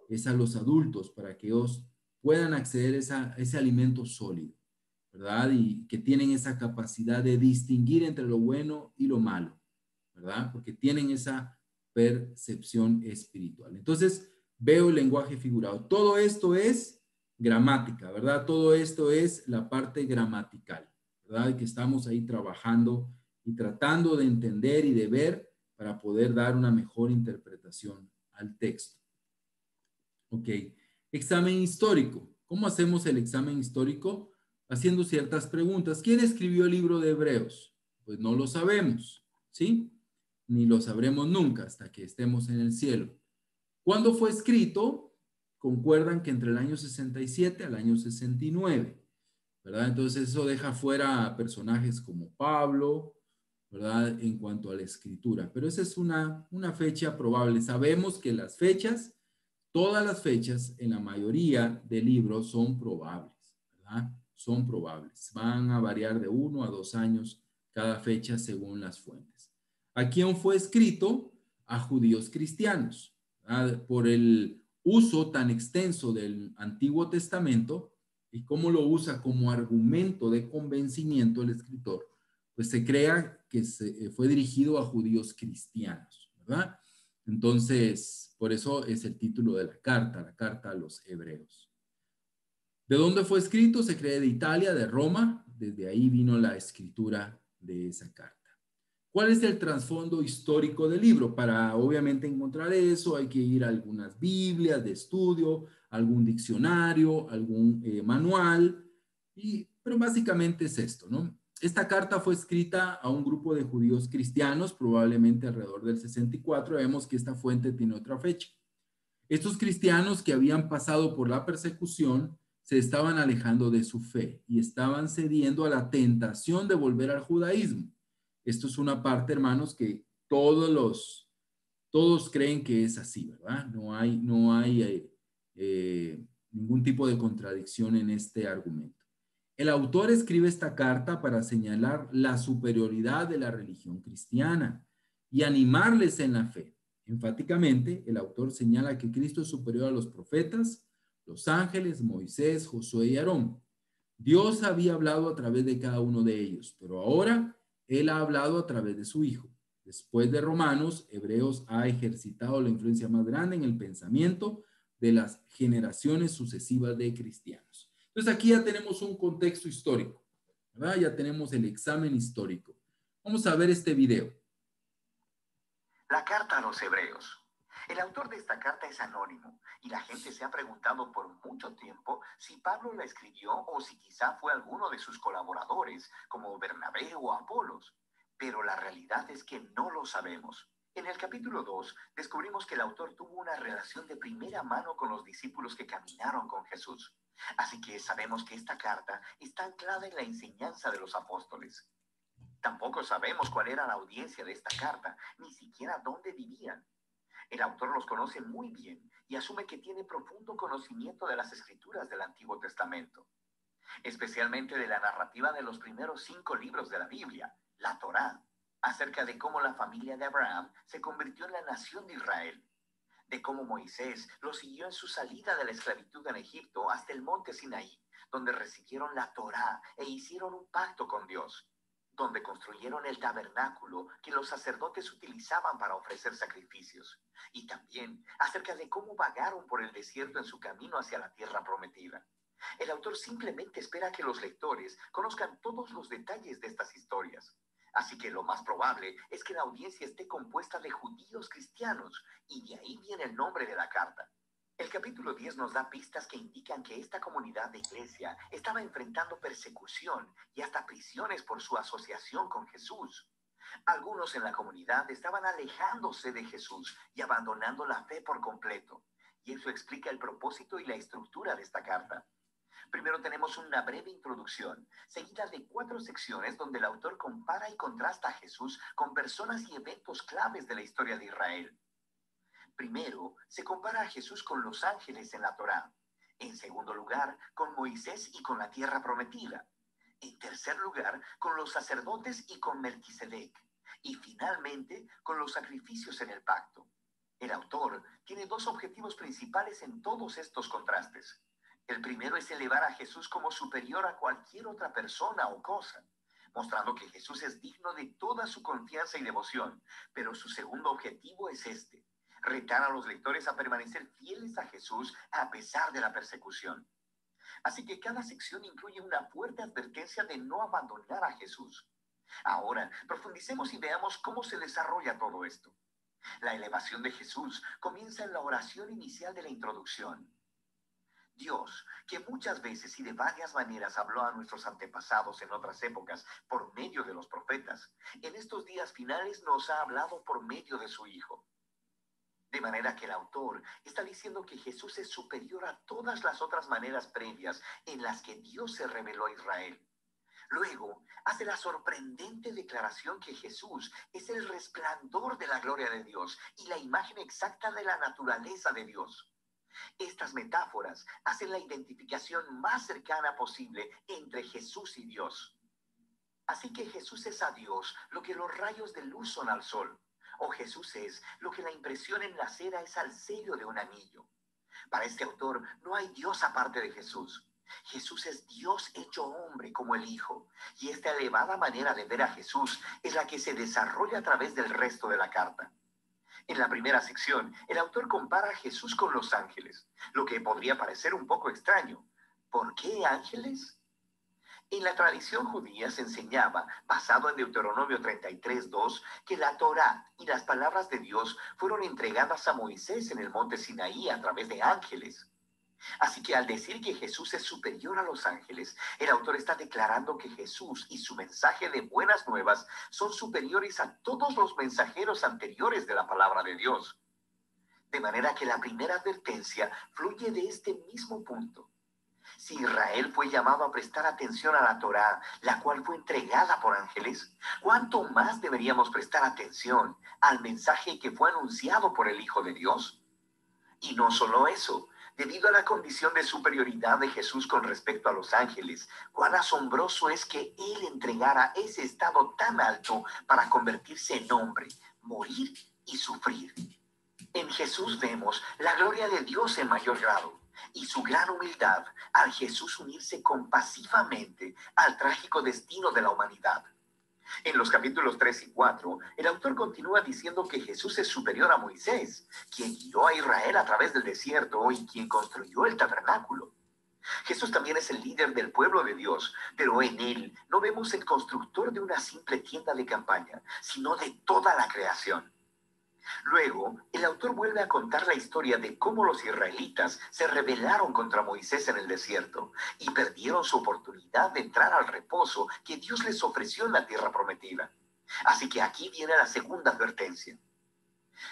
es a los adultos para que ellos puedan acceder a ese alimento sólido, ¿verdad? Y que tienen esa capacidad de distinguir entre lo bueno y lo malo, ¿verdad? Porque tienen esa percepción espiritual. Entonces, veo el lenguaje figurado. Todo esto es gramática, ¿verdad? Todo esto es la parte gramatical, ¿verdad? Que estamos ahí trabajando y tratando de entender y de ver para poder dar una mejor interpretación al texto. Ok. Examen histórico. ¿Cómo hacemos el examen histórico? Haciendo ciertas preguntas. ¿Quién escribió el libro de Hebreos? Pues no lo sabemos, ¿sí? Ni lo sabremos nunca hasta que estemos en el cielo. ¿Cuándo fue escrito? Concuerdan que entre el año 67 al año 69, ¿verdad? Entonces eso deja fuera a personajes como Pablo, ¿verdad? En cuanto a la escritura. Pero esa es una fecha probable. Sabemos que las fechas todas las fechas en la mayoría de libros son probables, ¿verdad? Son probables. Van a variar de 1 a 2 años cada fecha según las fuentes. ¿A quién fue escrito? A judíos cristianos, ¿verdad? Por el uso tan extenso del Antiguo Testamento y cómo lo usa como argumento de convencimiento el escritor, pues se crea que fue dirigido a judíos cristianos, ¿verdad? Entonces, por eso es el título de la carta a los hebreos. ¿De dónde fue escrito? Se cree de Italia, de Roma. Desde ahí vino la escritura de esa carta. ¿Cuál es el trasfondo histórico del libro? Para obviamente encontrar eso hay que ir a algunas Biblias de estudio, algún diccionario, algún manual, pero básicamente es esto, ¿no? Esta carta fue escrita a un grupo de judíos cristianos, probablemente alrededor del 64. Vemos que esta fuente tiene otra fecha. Estos cristianos que habían pasado por la persecución se estaban alejando de su fe y estaban cediendo a la tentación de volver al judaísmo. Esto es una parte, hermanos, que todos creen que es así, ¿verdad? No hay ningún tipo de contradicción en este argumento. El autor escribe esta carta para señalar la superioridad de la religión cristiana y animarles en la fe. Enfáticamente, el autor señala que Cristo es superior a los profetas, los ángeles, Moisés, Josué y Aarón. Dios había hablado a través de cada uno de ellos, pero ahora Él ha hablado a través de su Hijo. Después de Romanos, Hebreos ha ejercitado la influencia más grande en el pensamiento de las generaciones sucesivas de cristianos. Entonces aquí ya tenemos un contexto histórico, ¿verdad? Ya tenemos el examen histórico. Vamos a ver este video. La carta a los hebreos. El autor de esta carta es anónimo y la gente se ha preguntado por mucho tiempo si Pablo la escribió o si quizá fue alguno de sus colaboradores, como Bernabé o Apolos. Pero la realidad es que no lo sabemos. En el capítulo 2 descubrimos que el autor tuvo una relación de primera mano con los discípulos que caminaron con Jesús. Así que sabemos que esta carta está anclada en la enseñanza de los apóstoles. Tampoco sabemos cuál era la audiencia de esta carta, ni siquiera dónde vivían. El autor los conoce muy bien y asume que tiene profundo conocimiento de las escrituras del Antiguo Testamento, especialmente de la narrativa de los primeros 5 libros de la Biblia, la Torá, acerca de cómo la familia de Abraham se convirtió en la nación de Israel, de cómo Moisés los siguió en su salida de la esclavitud en Egipto hasta el monte Sinaí, donde recibieron la Torá e hicieron un pacto con Dios, donde construyeron el tabernáculo que los sacerdotes utilizaban para ofrecer sacrificios, y también acerca de cómo vagaron por el desierto en su camino hacia la tierra prometida. El autor simplemente espera que los lectores conozcan todos los detalles de estas historias. Así que lo más probable es que la audiencia esté compuesta de judíos cristianos, y de ahí viene el nombre de la carta. El capítulo 10 nos da pistas que indican que esta comunidad de iglesia estaba enfrentando persecución y hasta prisiones por su asociación con Jesús. Algunos en la comunidad estaban alejándose de Jesús y abandonando la fe por completo, y eso explica el propósito y la estructura de esta carta. Primero tenemos una breve introducción, seguida de 4 secciones donde el autor compara y contrasta a Jesús con personas y eventos claves de la historia de Israel. Primero, se compara a Jesús con los ángeles en la Torá. En segundo lugar, con Moisés y con la tierra prometida. En tercer lugar, con los sacerdotes y con Melquisedec. Y finalmente, con los sacrificios en el pacto. El autor tiene 2 objetivos principales en todos estos contrastes. El primero es elevar a Jesús como superior a cualquier otra persona o cosa, mostrando que Jesús es digno de toda su confianza y devoción. Pero su segundo objetivo es este: retar a los lectores a permanecer fieles a Jesús a pesar de la persecución. Así que cada sección incluye una fuerte advertencia de no abandonar a Jesús. Ahora, profundicemos y veamos cómo se desarrolla todo esto. La elevación de Jesús comienza en la oración inicial de la introducción. Dios, que muchas veces y de varias maneras habló a nuestros antepasados en otras épocas por medio de los profetas, en estos días finales nos ha hablado por medio de su Hijo. De manera que el autor está diciendo que Jesús es superior a todas las otras maneras previas en las que Dios se reveló a Israel. Luego, hace la sorprendente declaración que Jesús es el resplandor de la gloria de Dios y la imagen exacta de la naturaleza de Dios. Estas metáforas hacen la identificación más cercana posible entre Jesús y Dios. Así que Jesús es a Dios lo que los rayos de luz son al sol, o Jesús es lo que la impresión en la cera es al sello de un anillo. Para este autor no hay Dios aparte de Jesús. Jesús es Dios hecho hombre como el Hijo, y esta elevada manera de ver a Jesús es la que se desarrolla a través del resto de la carta. En la primera sección, el autor compara a Jesús con los ángeles, lo que podría parecer un poco extraño. ¿Por qué ángeles? En la tradición judía se enseñaba, basado en Deuteronomio 33:2, que la Torá y las palabras de Dios fueron entregadas a Moisés en el monte Sinaí a través de ángeles. Así que al decir que Jesús es superior a los ángeles, el autor está declarando que Jesús y su mensaje de buenas nuevas son superiores a todos los mensajeros anteriores de la palabra de Dios. De manera que la primera advertencia fluye de este mismo punto. Si Israel fue llamado a prestar atención a la Torá, la cual fue entregada por ángeles, ¿cuánto más deberíamos prestar atención al mensaje que fue anunciado por el Hijo de Dios? Y no solo eso, debido a la condición de superioridad de Jesús con respecto a los ángeles, cuán asombroso es que Él entregara ese estado tan alto para convertirse en hombre, morir y sufrir. En Jesús vemos la gloria de Dios en mayor grado y su gran humildad al Jesús unirse compasivamente al trágico destino de la humanidad. En los capítulos 3 y 4, el autor continúa diciendo que Jesús es superior a Moisés, quien guió a Israel a través del desierto y quien construyó el tabernáculo. Jesús también es el líder del pueblo de Dios, pero en él no vemos el constructor de una simple tienda de campaña, sino de toda la creación. Luego, el autor vuelve a contar la historia de cómo los israelitas se rebelaron contra Moisés en el desierto y perdieron su oportunidad de entrar al reposo que Dios les ofreció en la tierra prometida. Así que aquí viene la segunda advertencia.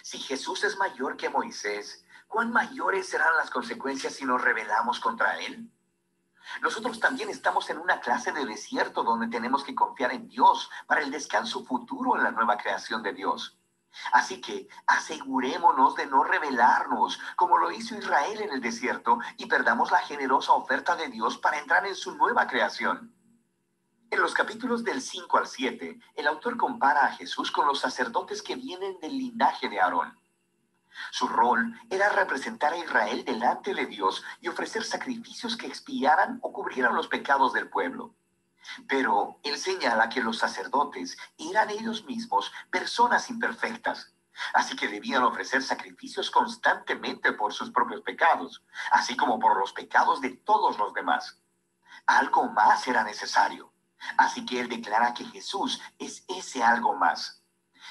Si Jesús es mayor que Moisés, ¿cuán mayores serán las consecuencias si nos rebelamos contra él? Nosotros también estamos en una clase de desierto donde tenemos que confiar en Dios para el descanso futuro en la nueva creación de Dios. Así que asegurémonos de no rebelarnos, como lo hizo Israel en el desierto, y perdamos la generosa oferta de Dios para entrar en su nueva creación. En los capítulos del 5 al 7, el autor compara a Jesús con los sacerdotes que vienen del linaje de Aarón. Su rol era representar a Israel delante de Dios y ofrecer sacrificios que expiaran o cubrieran los pecados del pueblo. Pero él señala que los sacerdotes eran ellos mismos personas imperfectas, así que debían ofrecer sacrificios constantemente por sus propios pecados, así como por los pecados de todos los demás. Algo más era necesario, así que él declara que Jesús es ese algo más.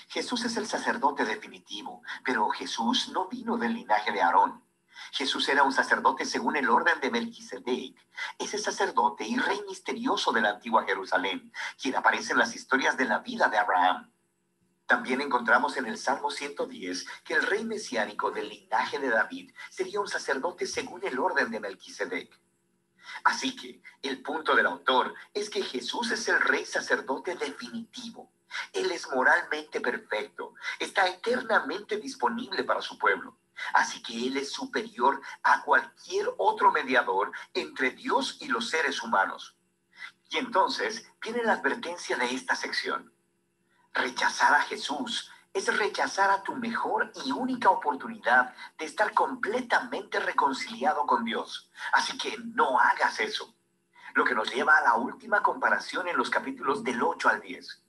Jesús es el sacerdote definitivo, pero Jesús no vino del linaje de Aarón. Jesús era un sacerdote según el orden de Melquisedec, ese sacerdote y rey misterioso de la antigua Jerusalén, quien aparece en las historias de la vida de Abraham. También encontramos en el Salmo 110 que el rey mesiánico del linaje de David sería un sacerdote según el orden de Melquisedec. Así que el punto del autor es que Jesús es el rey sacerdote definitivo. Él es moralmente perfecto, está eternamente disponible para su pueblo. Así que Él es superior a cualquier otro mediador entre Dios y los seres humanos. Y entonces viene la advertencia de esta sección. Rechazar a Jesús es rechazar a tu mejor y única oportunidad de estar completamente reconciliado con Dios. Así que no hagas eso. Lo que nos lleva a la última comparación en los capítulos del 8 al 10.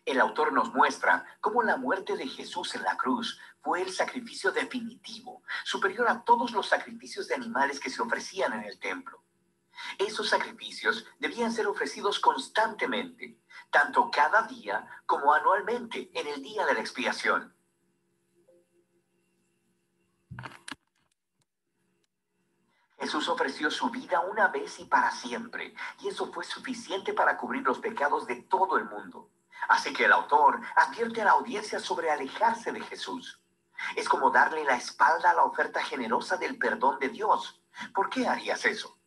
El autor nos muestra cómo la muerte de Jesús en la cruz fue el sacrificio definitivo, superior a todos los sacrificios de animales que se ofrecían en el templo. Esos sacrificios debían ser ofrecidos constantemente, tanto cada día como anualmente en el día de la expiación. Jesús ofreció su vida una vez y para siempre, y eso fue suficiente para cubrir los pecados de todo el mundo. Así que el autor advierte a la audiencia sobre alejarse de Jesús. Es como darle la espalda a la oferta generosa del perdón de Dios. ¿Por qué harías eso?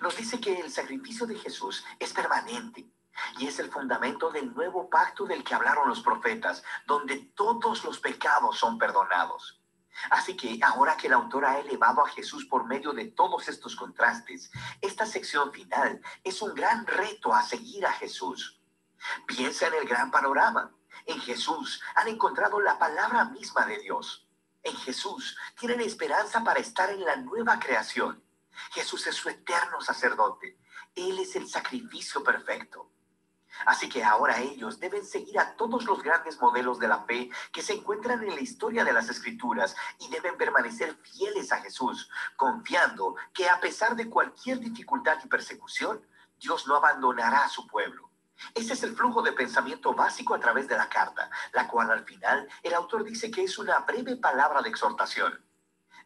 Nos dice que el sacrificio de Jesús es permanente y es el fundamento del nuevo pacto del que hablaron los profetas, donde todos los pecados son perdonados. Así que ahora que el autor ha elevado a Jesús por medio de todos estos contrastes, esta sección final es un gran reto a seguir a Jesús. Piensa en el gran panorama. En Jesús han encontrado la palabra misma de Dios. En Jesús tienen esperanza para estar en la nueva creación. Jesús es su eterno sacerdote. Él es el sacrificio perfecto. Así que ahora ellos deben seguir a todos los grandes modelos de la fe que se encuentran en la historia de las Escrituras y deben permanecer fieles a Jesús, confiando que a pesar de cualquier dificultad y persecución, Dios no abandonará a su pueblo. Ese es el flujo de pensamiento básico a través de la carta, la cual al final el autor dice que es una breve palabra de exhortación.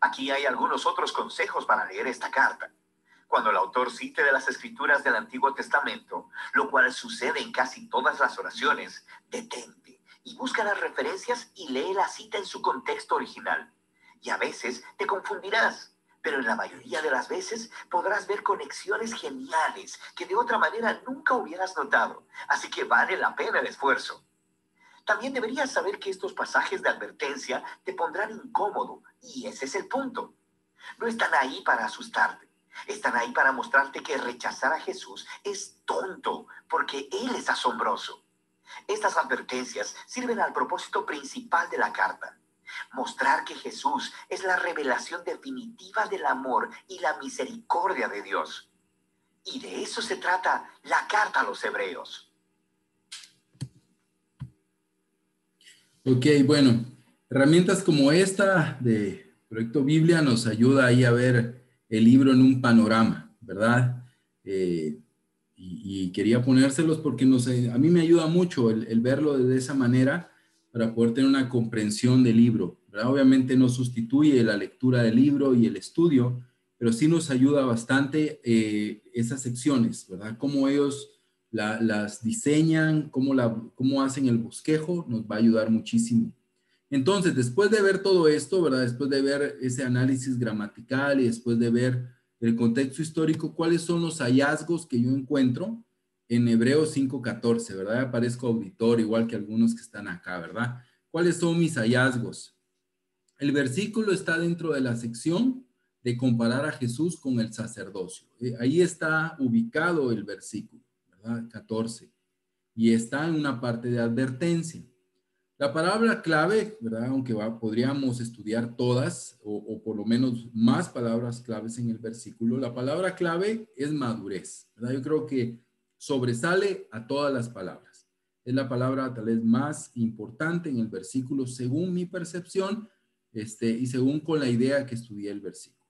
Aquí hay algunos otros consejos para leer esta carta. Cuando el autor cite de las Escrituras del Antiguo Testamento, lo cual sucede en casi todas las oraciones, detente y busca las referencias y lee la cita en su contexto original. Y a veces te confundirás, pero en la mayoría de las veces podrás ver conexiones geniales que de otra manera nunca hubieras notado, así que vale la pena el esfuerzo. También deberías saber que estos pasajes de advertencia te pondrán incómodo, y ese es el punto. No están ahí para asustarte. Están ahí para mostrarte que rechazar a Jesús es tonto, porque Él es asombroso. Estas advertencias sirven al propósito principal de la carta: mostrar que Jesús es la revelación definitiva del amor y la misericordia de Dios. Y de eso se trata la carta a los Hebreos. Ok, bueno, herramientas como esta de Proyecto Biblia nos ayuda ahí a ver el libro en un panorama, ¿verdad? Y quería ponérselos porque a mí me ayuda mucho el verlo de esa manera para poder tener una comprensión del libro, ¿verdad? Obviamente no sustituye la lectura del libro y el estudio, pero sí nos ayuda bastante esas secciones, ¿verdad? Cómo ellos las diseñan, cómo hacen el bosquejo, nos va a ayudar muchísimo. Entonces, después de ver todo esto, ¿verdad? Después de ver ese análisis gramatical y después de ver el contexto histórico, ¿cuáles son los hallazgos que yo encuentro en Hebreos 5:14, ¿verdad? Aparezco auditor, igual que algunos que están acá, ¿verdad? ¿Cuáles son mis hallazgos? El versículo está dentro de la sección de comparar a Jesús con el sacerdocio. Ahí está ubicado el versículo, ¿verdad? 14. Y está en una parte de advertencia. La palabra clave, ¿verdad? Aunque podríamos estudiar todas o por lo menos más palabras claves en el versículo, la palabra clave es madurez, ¿verdad? Yo creo que sobresale a todas las palabras. Es la palabra tal vez más importante en el versículo según mi percepción y según con la idea que estudié el versículo.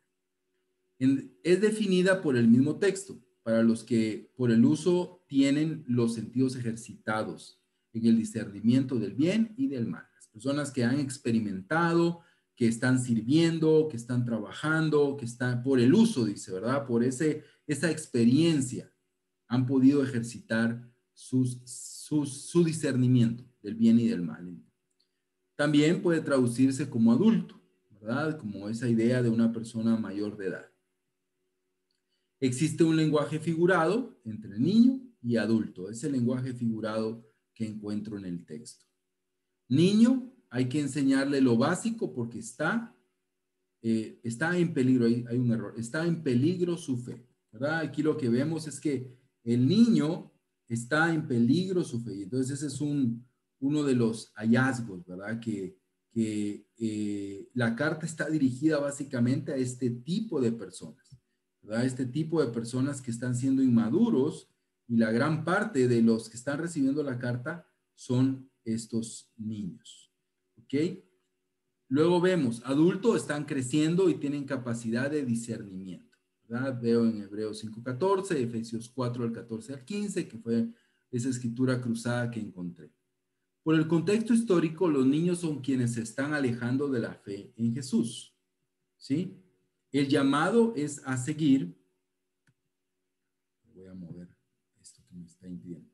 Es definida por el mismo texto, para los que por el uso tienen los sentidos ejercitados en el discernimiento del bien y del mal. Las personas que han experimentado, que están sirviendo, que están trabajando, que están por el uso, dice, ¿verdad? Por esa experiencia han podido ejercitar su discernimiento del bien y del mal. También puede traducirse como adulto, ¿verdad? Como esa idea de una persona mayor de edad. Existe un lenguaje figurado entre niño y adulto. Es el lenguaje figurado que encuentro en el texto. Niño, hay que enseñarle lo básico porque está en peligro, hay un error, está en peligro su fe, ¿verdad? Aquí lo que vemos es que el niño está en peligro su fe. Entonces ese es uno de los hallazgos, ¿verdad? Que la carta está dirigida básicamente a este tipo de personas, ¿verdad? Este tipo de personas que están siendo inmaduros, y la gran parte de los que están recibiendo la carta son estos niños. ¿Ok? Luego vemos, adultos están creciendo y tienen capacidad de discernimiento, ¿verdad? Veo en Hebreos 5:14, Efesios 4, del 14 al 15, que fue esa escritura cruzada que encontré. Por el contexto histórico, los niños son quienes se están alejando de la fe en Jesús, ¿sí? El llamado es a seguir. Voy a mover esto que me está impidiendo.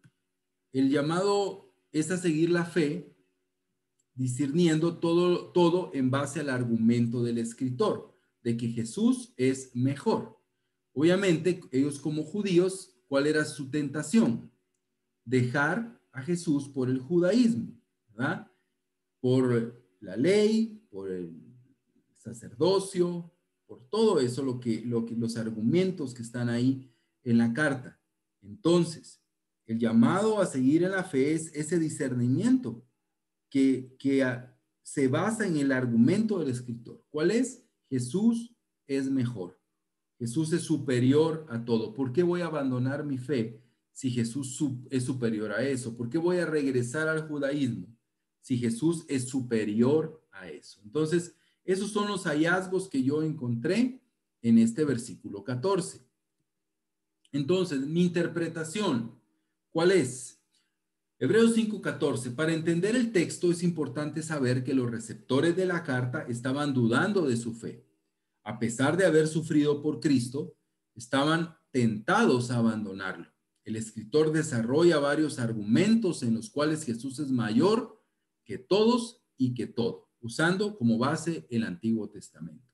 El llamado es a seguir la fe, discerniendo todo en base al argumento del escritor, de que Jesús es mejor. Obviamente, ellos como judíos, ¿cuál era su tentación? Dejar a Jesús por el judaísmo, ¿verdad? Por la ley, por sacerdocio, por todo eso, los argumentos que están ahí en la carta. Entonces, el llamado a seguir en la fe es ese discernimiento que se basa en el argumento del escritor. ¿Cuál es? Jesús es mejor. Jesús es superior a todo. ¿Por qué voy a abandonar mi fe si Jesús es superior a eso? ¿Por qué voy a regresar al judaísmo si Jesús es superior a eso? Entonces, esos son los hallazgos que yo encontré en este versículo 14. Entonces, mi interpretación, ¿cuál es? Hebreos 5:14. Para entender el texto es importante saber que los receptores de la carta estaban dudando de su fe. A pesar de haber sufrido por Cristo, estaban tentados a abandonarlo. El escritor desarrolla varios argumentos en los cuales Jesús es mayor que todos y que todo, usando como base el Antiguo Testamento.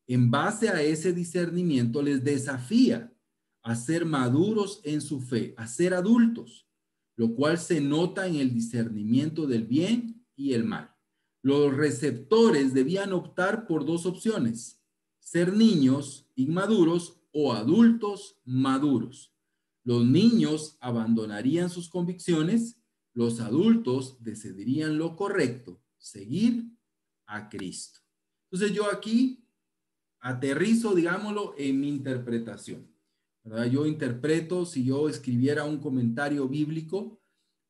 En base a ese discernimiento les desafía a ser maduros en su fe, a ser adultos, lo cual se nota en el discernimiento del bien y el mal. Los receptores debían optar por dos opciones: ser niños inmaduros o adultos maduros. Los niños abandonarían sus convicciones, los adultos decidirían lo correcto, seguir a Cristo. Entonces yo aquí aterrizo, digámoslo, en mi interpretación, ¿verdad? Yo interpreto, si yo escribiera un comentario bíblico,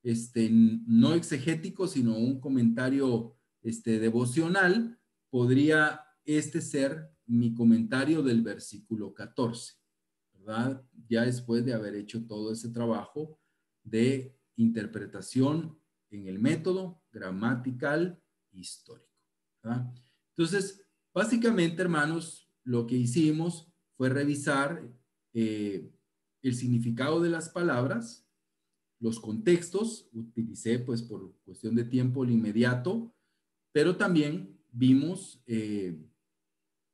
no exegético, sino un comentario devocional, podría ser mi comentario del versículo 14, ¿verdad? Ya después de haber hecho todo ese trabajo de interpretación en el método gramatical histórico, ¿verdad? Entonces, básicamente, hermanos, lo que hicimos fue revisar el significado de las palabras, los contextos. Utilicé, pues, por cuestión de tiempo, el inmediato, pero también vimos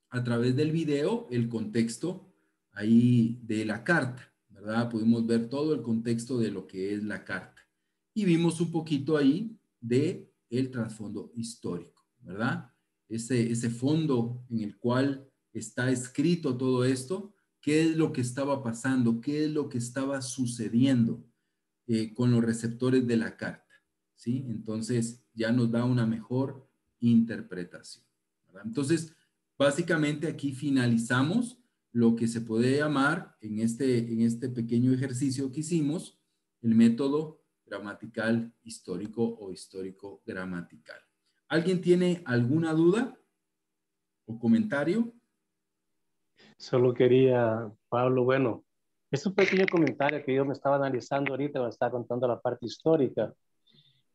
a través del video el contexto ahí de la carta, ¿verdad? Pudimos ver todo el contexto de lo que es la carta y vimos un poquito ahí de el trasfondo histórico, ¿verdad? Ese fondo en el cual está escrito todo esto, qué es lo que estaba pasando, qué es lo que estaba sucediendo con los receptores de la carta, ¿sí? Entonces ya nos da una mejor interpretación, ¿verdad? Entonces, básicamente aquí finalizamos lo que se puede llamar en este pequeño ejercicio que hicimos el método gramatical histórico o histórico gramatical. ¿Alguien tiene alguna duda o comentario? Solo quería, Pablo, bueno, es un pequeño comentario que yo me estaba analizando ahorita, me estaba contando la parte histórica.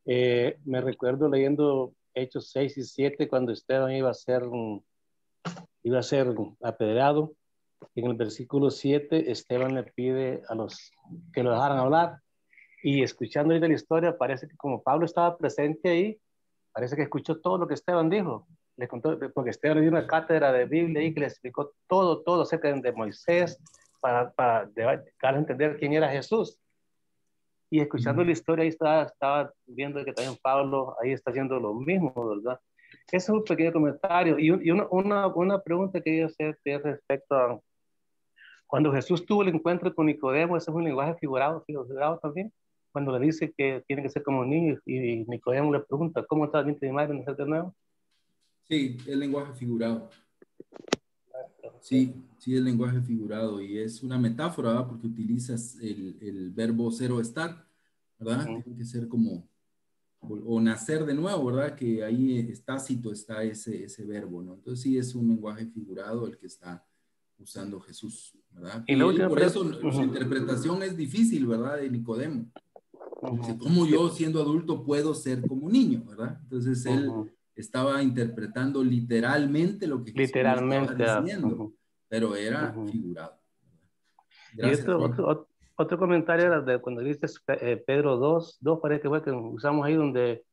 Me recuerdo leyendo Hechos 6 y 7 cuando Esteban iba a ser apedreado. En el versículo 7, Esteban le pide a los que lo dejaran hablar. Y escuchando ahí de la historia, parece que como Pablo estaba presente ahí, parece que escuchó todo lo que Esteban dijo. Le contó, porque Esteban le dio una cátedra de Biblia ahí que le explicó todo acerca de Moisés para dar a entender quién era Jesús. Y escuchando la historia, ahí estaba viendo que también Pablo ahí está haciendo lo mismo, ¿verdad? Ese es un pequeño comentario. Y una pregunta que quería hacerte respecto a cuando Jesús tuvo el encuentro con Nicodemo. Ese es un lenguaje figurado también. Cuando le dice que tiene que ser como un niño y Nicodemo le pregunta, ¿cómo está el vientre de mi madre nacer de nuevo? Sí, el lenguaje figurado. Sí, el lenguaje figurado, y es una metáfora, ¿verdad? Porque utilizas el verbo ser o estar, ¿verdad? Tiene que ser como, o nacer de nuevo, ¿verdad? Que ahí tácito está ese verbo, ¿no? Entonces sí es un lenguaje figurado el que está usando Jesús, ¿verdad? Y él, por eso su interpretación es difícil, ¿verdad? De Nicodemo. Dice, ¿cómo yo siendo adulto puedo ser como un niño, ¿verdad? Entonces él estaba interpretando literalmente lo que Jesús estaba diciendo, pero era figurado. Gracias. Y otro comentario era de cuando dices Pedro 2, parece que fue que usamos ahí donde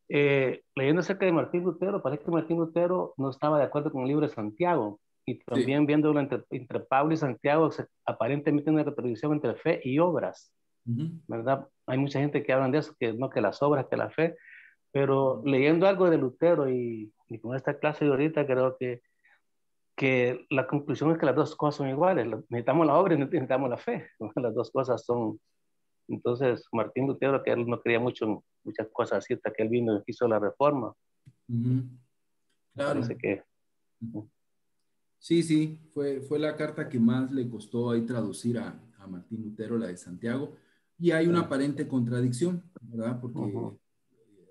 leyendo acerca de Martín Lutero, parece que Martín Lutero no estaba de acuerdo con el libro de Santiago, y también viéndolo entre Pablo y Santiago, aparentemente una contradicción entre fe y obras, ¿verdad? Hay mucha gente que habla de eso, que no, que las obras, que la fe, Pero leyendo algo de Lutero y con esta clase de ahorita, creo que la conclusión es que las dos cosas son iguales. Necesitamos la obra y necesitamos la fe. Las dos cosas son... Entonces, Martín Lutero, que él no creía mucho en muchas cosas así, hasta que él vino y hizo la reforma. Claro. Parece que... Sí, fue la carta que más le costó ahí traducir a Martín Lutero, la de Santiago. Y hay una aparente contradicción, ¿verdad? Porque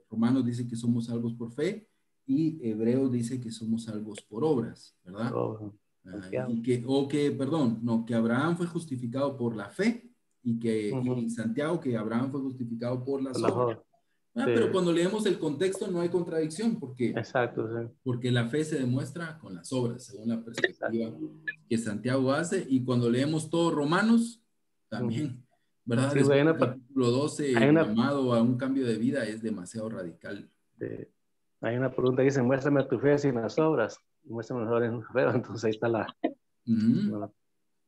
Romanos dice que somos salvos por fe y Hebreos dice que somos salvos por obras, ¿verdad? Que Abraham fue justificado por la fe y Santiago que Abraham fue justificado por las obras. Pero cuando leemos el contexto no hay contradicción porque la fe se demuestra con las obras, según la perspectiva que Santiago hace, y cuando leemos todo Romanos, también, ¿verdad? Sí, Después del capítulo 12, el llamado a un cambio de vida es demasiado radical. Hay una pregunta que dice, muéstrame tu fe sin las obras, muéstrame las obras sin fe, entonces ahí está la...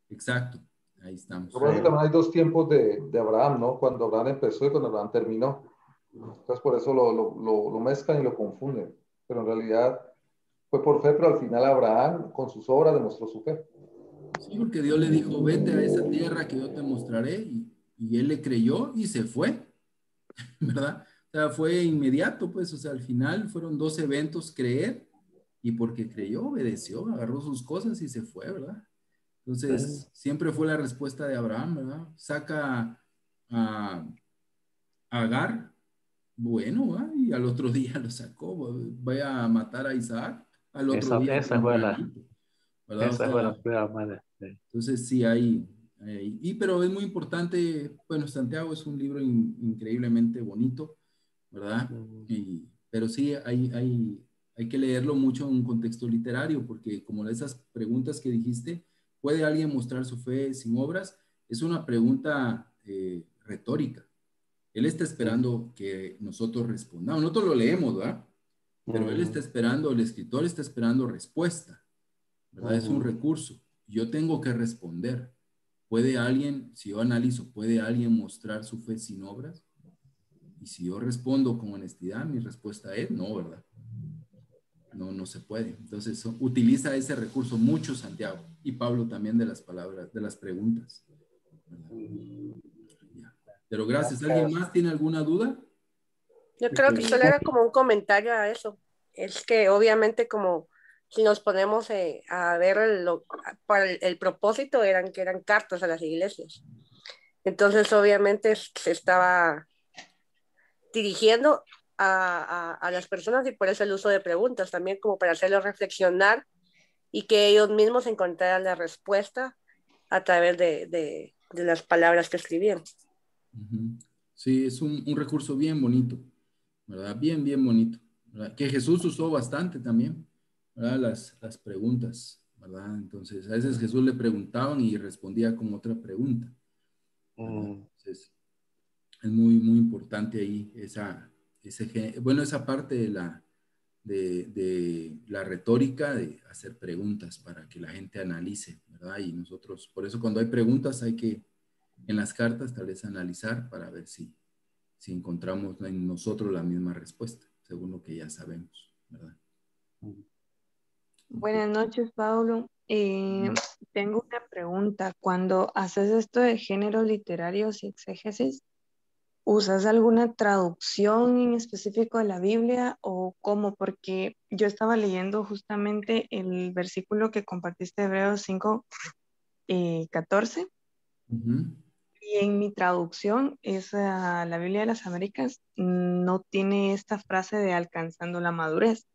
Exacto, ahí estamos. Pero básicamente hay dos tiempos de Abraham, ¿no? Cuando Abraham empezó y cuando Abraham terminó. Entonces por eso lo mezclan y lo confunden. Pero en realidad fue por fe, pero al final Abraham con sus obras demostró su fe. Sí, porque Dios le dijo, vete a esa tierra que yo te mostraré, y él le creyó y se fue, ¿verdad? O sea, fue inmediato, pues, o sea, al final fueron 2 eventos, creer, y porque creyó, obedeció, agarró sus cosas y se fue, ¿verdad? Entonces, siempre fue la respuesta de Abraham, ¿verdad? Saca a Agar, bueno, ¿verdad? Y al otro día lo sacó, vaya a matar a Isaac, al otro día. Esa fue la... ¿verdad? Esa fue la prueba madre. Entonces, sí hay... pero es muy importante, bueno, Santiago es un libro increíblemente bonito, ¿verdad? Pero sí, hay que leerlo mucho en un contexto literario, porque como esas preguntas que dijiste, ¿puede alguien mostrar su fe sin obras? Es una pregunta retórica. Él está esperando que nosotros respondamos. Nosotros lo leemos, ¿verdad? Pero él está esperando, el escritor está esperando respuesta, ¿verdad? Es un recurso. Yo tengo que responder. ¿Puede alguien, si yo analizo, puede alguien mostrar su fe sin obras? Y si yo respondo con honestidad, mi respuesta es no, ¿verdad? No se puede. Entonces, utiliza ese recurso mucho Santiago y Pablo también de las palabras, de las preguntas, ¿verdad? Pero gracias. ¿Alguien más tiene alguna duda? Yo creo que solo era como un comentario a eso. Es que obviamente como si nos ponemos a ver para el propósito que eran cartas a las iglesias. Entonces obviamente se estaba dirigiendo a las personas y por eso el uso de preguntas también como para hacerlos reflexionar y que ellos mismos encontraran la respuesta a través de las palabras que escribían. Sí, es un recurso bien bonito, ¿verdad? Bien bonito, ¿verdad? Que Jesús usó bastante también, ¿verdad? Las preguntas, ¿verdad? Entonces, a veces Jesús le preguntaban y respondía con otra pregunta. Entonces, es muy importante ahí esa parte de la retórica, de hacer preguntas para que la gente analice, ¿verdad? Y nosotros, por eso cuando hay preguntas hay que, en las cartas, tal vez analizar para ver si encontramos en nosotros la misma respuesta, según lo que ya sabemos, ¿verdad? Buenas noches, Pablo. Tengo una pregunta. Cuando haces esto de géneros literarios y exégesis, ¿usas alguna traducción en específico de la Biblia o cómo? Porque yo estaba leyendo justamente el versículo que compartiste, Hebreos 5, 14. Y en mi traducción, la Biblia de las Américas no tiene esta frase de alcanzando la madurez.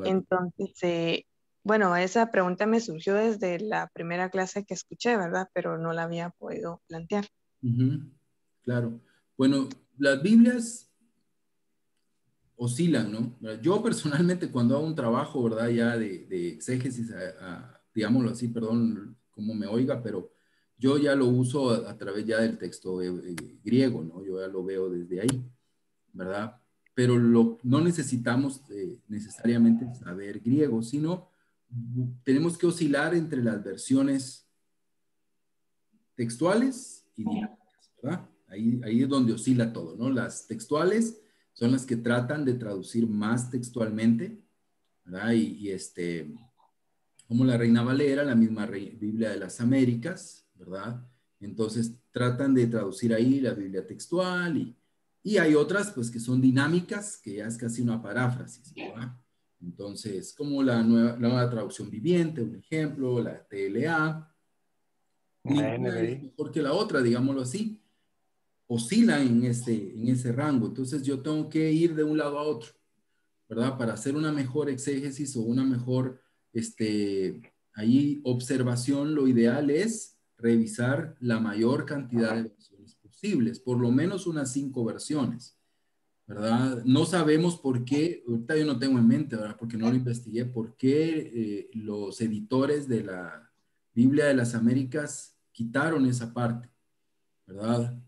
Entonces, bueno, esa pregunta me surgió desde la primera clase que escuché, ¿verdad? Pero no la había podido plantear. Claro. Bueno, las Biblias oscilan, ¿no? Yo personalmente cuando hago un trabajo, ¿verdad? Ya de exégesis, digámoslo así, perdón cómo me oiga, pero yo ya lo uso a través ya del texto griego, ¿no? Yo ya lo veo desde ahí, ¿verdad? Pero no necesitamos necesariamente saber griego, sino tenemos que oscilar entre las versiones textuales y dinámicas, ¿verdad? Ahí es donde oscila todo, ¿no? Las textuales son las que tratan de traducir más textualmente, ¿verdad? Como la Reina Valera, la misma Biblia de las Américas, ¿verdad? Entonces tratan de traducir ahí la Biblia textual y hay otras pues que son dinámicas, que ya es casi una paráfrasis, ¿verdad? Entonces, como la nueva traducción viviente, un ejemplo, la TLA, La ninguna es NBI. mejor que la otra, digámoslo así, oscila en ese rango. Entonces yo tengo que ir de un lado a otro, ¿verdad? Para hacer una mejor exégesis o una mejor, ahí observación, lo ideal es revisar la mayor cantidad de versiones posibles, por lo menos unas 5 versiones, ¿verdad? No sabemos por qué, ahorita yo no tengo en mente, ¿verdad? Porque no lo investigué, por qué los editores de la Biblia de las Américas quitaron esa parte, ¿verdad?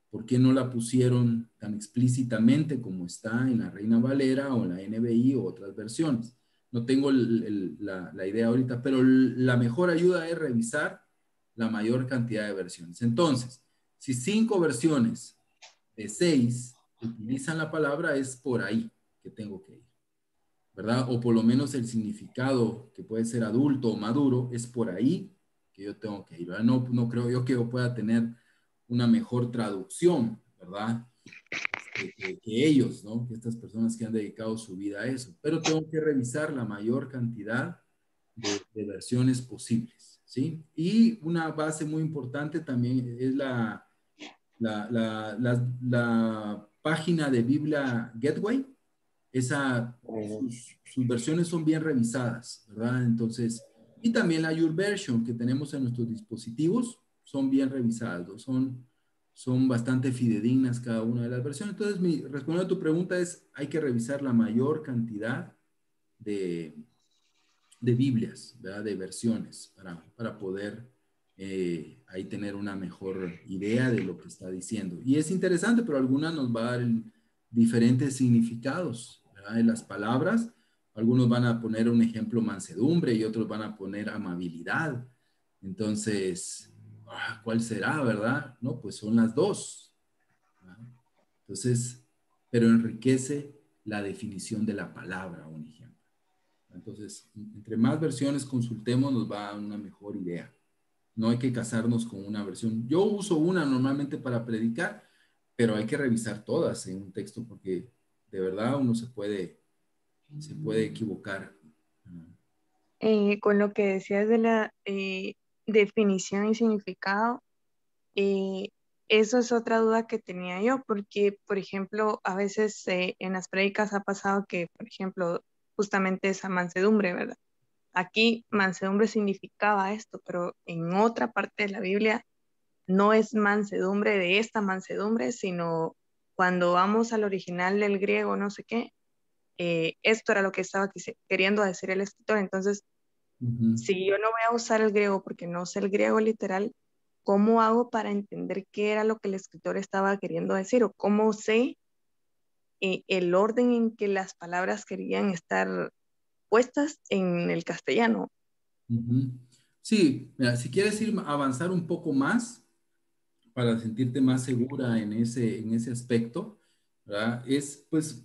¿Por qué no la pusieron tan explícitamente como está en la Reina Valera o en la NBI o otras versiones? No tengo la idea ahorita, pero la mejor ayuda es revisar la mayor cantidad de versiones. Entonces, si 5 versiones de 6 utilizan la palabra, es por ahí que tengo que ir, ¿verdad? O por lo menos el significado, que puede ser adulto o maduro, es por ahí que yo tengo que ir, ¿verdad? No creo yo que yo pueda tener una mejor traducción, ¿verdad? Que ellos, ¿no? Que estas personas que han dedicado su vida a eso. Pero tengo que revisar la mayor cantidad de versiones posibles, ¿sí? Y una base muy importante también es la página de Biblia Gateway. Sus versiones son bien revisadas, ¿verdad? Entonces, y también la YouVersion que tenemos en nuestros dispositivos son bien revisadas, ¿no? Son bastante fidedignas cada una de las versiones. Entonces, respondiendo a tu pregunta es, hay que revisar la mayor cantidad de Biblias, ¿verdad? De versiones para poder ahí tener una mejor idea de lo que está diciendo. Y es interesante, pero algunas nos va a dar diferentes significados, ¿verdad? De las palabras. Algunos van a poner un ejemplo mansedumbre y otros van a poner amabilidad. Entonces, ¿cuál será, verdad? No, pues son las dos, ¿verdad? Entonces, pero enriquece la definición de la palabra, un ejemplo. Entonces, entre más versiones consultemos, nos va a dar una mejor idea. No hay que casarnos con una versión. Yo uso una normalmente para predicar, pero hay que revisar todas en un texto porque de verdad uno se puede equivocar. Con lo que decías de la definición y significado, eh, eso es otra duda que tenía yo, porque, por ejemplo, a veces en las prédicas ha pasado que, por ejemplo, justamente esa mansedumbre, ¿verdad? Aquí mansedumbre significaba esto, pero en otra parte de la Biblia no es mansedumbre de esta mansedumbre, sino cuando vamos al original del griego, no sé qué, esto era lo que estaba queriendo decir el escritor. Entonces, si yo no voy a usar el griego porque no sé el griego literal, ¿cómo hago para entender qué era lo que el escritor estaba queriendo decir? ¿O cómo sé el orden en que las palabras querían estar puestas en el castellano? Sí, mira, si quieres avanzar un poco más para sentirte más segura en ese aspecto, ¿verdad? Es pues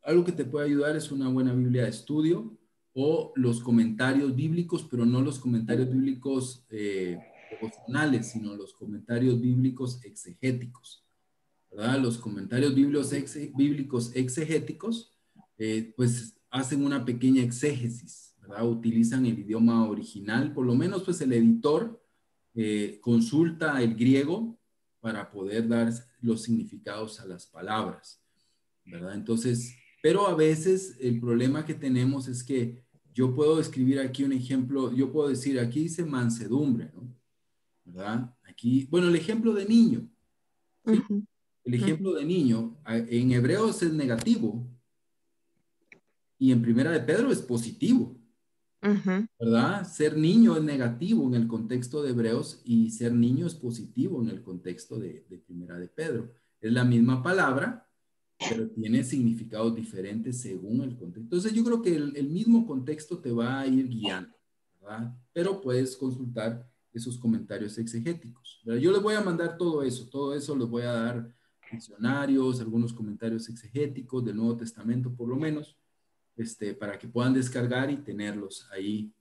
algo que te puede ayudar es una buena Biblia de estudio o los comentarios bíblicos, pero no los comentarios bíblicos devocionales, sino los comentarios bíblicos exegéticos, ¿verdad? Los comentarios bíblicos exegéticos, pues hacen una pequeña exégesis, ¿verdad? Utilizan el idioma original, por lo menos pues el editor consulta el griego para poder dar los significados a las palabras, ¿verdad? Entonces, pero a veces el problema que tenemos es que yo puedo escribir aquí un ejemplo, yo puedo decir, aquí dice mansedumbre, ¿no? ¿Verdad? Aquí, bueno, el ejemplo de niño, ¿sí? Ujú, El ujú, ejemplo de niño, en hebreos es negativo y en primera de Pedro es positivo, ujú. ¿verdad? Ser niño es negativo en el contexto de hebreos y ser niño es positivo en el contexto de primera de Pedro. Es la misma palabra, pero tiene significados diferentes según el contexto. Entonces yo creo que el mismo contexto te va a ir guiando, ¿verdad? Pero puedes consultar esos comentarios exegéticos, ¿verdad? Yo les voy a mandar todo eso les voy a dar diccionarios, algunos comentarios exegéticos del Nuevo Testamento por lo menos, para que puedan descargar y tenerlos ahí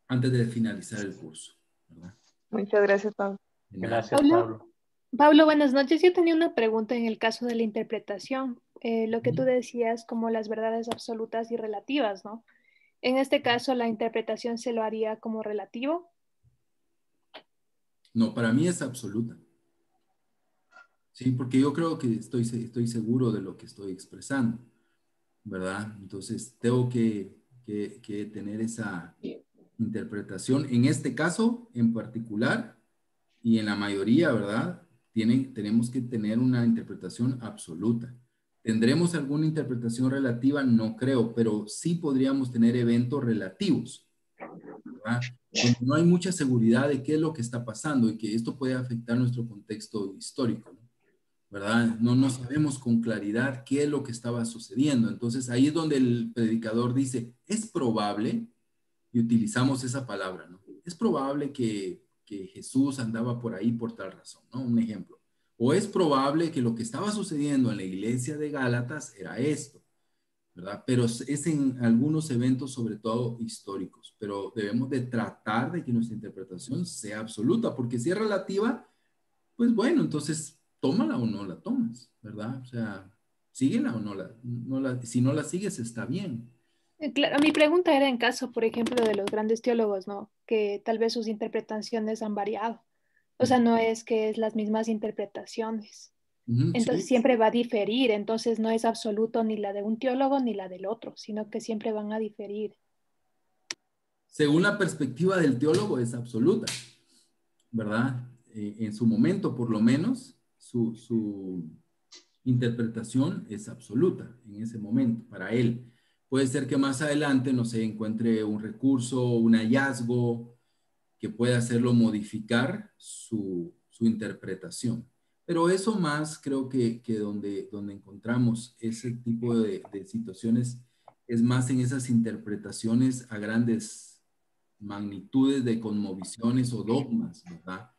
antes de finalizar el curso, ¿verdad? Muchas gracias, Pablo. Gracias, Pablo. Pablo, buenas noches. Yo tenía una pregunta en el caso de la interpretación. Lo que tú decías como las verdades absolutas y relativas, ¿no? En este caso, ¿la interpretación se lo haría como relativo? No, para mí es absoluta. Sí, porque yo creo que estoy seguro de lo que estoy expresando, ¿verdad? Entonces, tengo que tener esa interpretación. En este caso, en particular, y en la mayoría, ¿verdad? Tenemos que tener una interpretación absoluta. ¿Tendremos alguna interpretación relativa? No creo, pero sí podríamos tener eventos relativos, ¿verdad? Donde no hay mucha seguridad de qué es lo que está pasando y que esto puede afectar nuestro contexto histórico, ¿no? ¿Verdad? No sabemos con claridad qué es lo que estaba sucediendo. Entonces ahí es donde el predicador dice, es probable, y utilizamos esa palabra, ¿no? Es probable que Jesús andaba por ahí por tal razón, ¿no? Un ejemplo. O es probable que lo que estaba sucediendo en la iglesia de Gálatas era esto, ¿verdad? Pero es en algunos eventos, sobre todo históricos, pero debemos de tratar de que nuestra interpretación sea absoluta, porque si es relativa, pues bueno, entonces tómala o no la tomas, ¿verdad? O sea, síguela o si no la sigues está bien. Claro, mi pregunta era en caso, por ejemplo, de los grandes teólogos, ¿no? Que tal vez sus interpretaciones han variado. O sea, no es que es las mismas interpretaciones. Entonces Sí. siempre va a diferir, entonces no es absoluto ni la de un teólogo ni la del otro, sino que siempre van a diferir. Según la perspectiva del teólogo es absoluta, ¿verdad? En su momento, por lo menos, su interpretación es absoluta en ese momento, para él. Puede ser que más adelante, no sé, encuentre un recurso, un hallazgo que pueda hacerlo modificar su interpretación. Pero eso más creo que donde encontramos ese tipo de situaciones es más en esas interpretaciones a grandes magnitudes de cosmovisiones o dogmas, ¿verdad?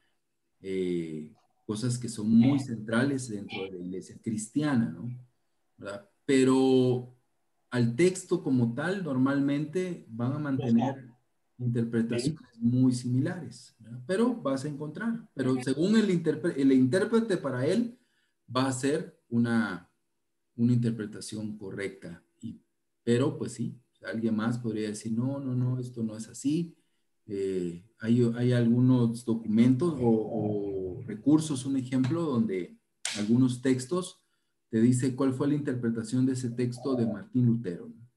Cosas que son muy centrales dentro de la iglesia cristiana, ¿no? ¿Verdad? Pero al texto como tal, normalmente van a mantener interpretaciones muy similares, ¿verdad? Pero vas a encontrar, pero según el intérprete para él, va a ser una interpretación correcta. Pero pues sí, alguien más podría decir, no, esto no es así. Hay algunos documentos o recursos, un ejemplo, donde algunos textos te dice cuál fue la interpretación de ese texto de Martín Lutero, ¿no?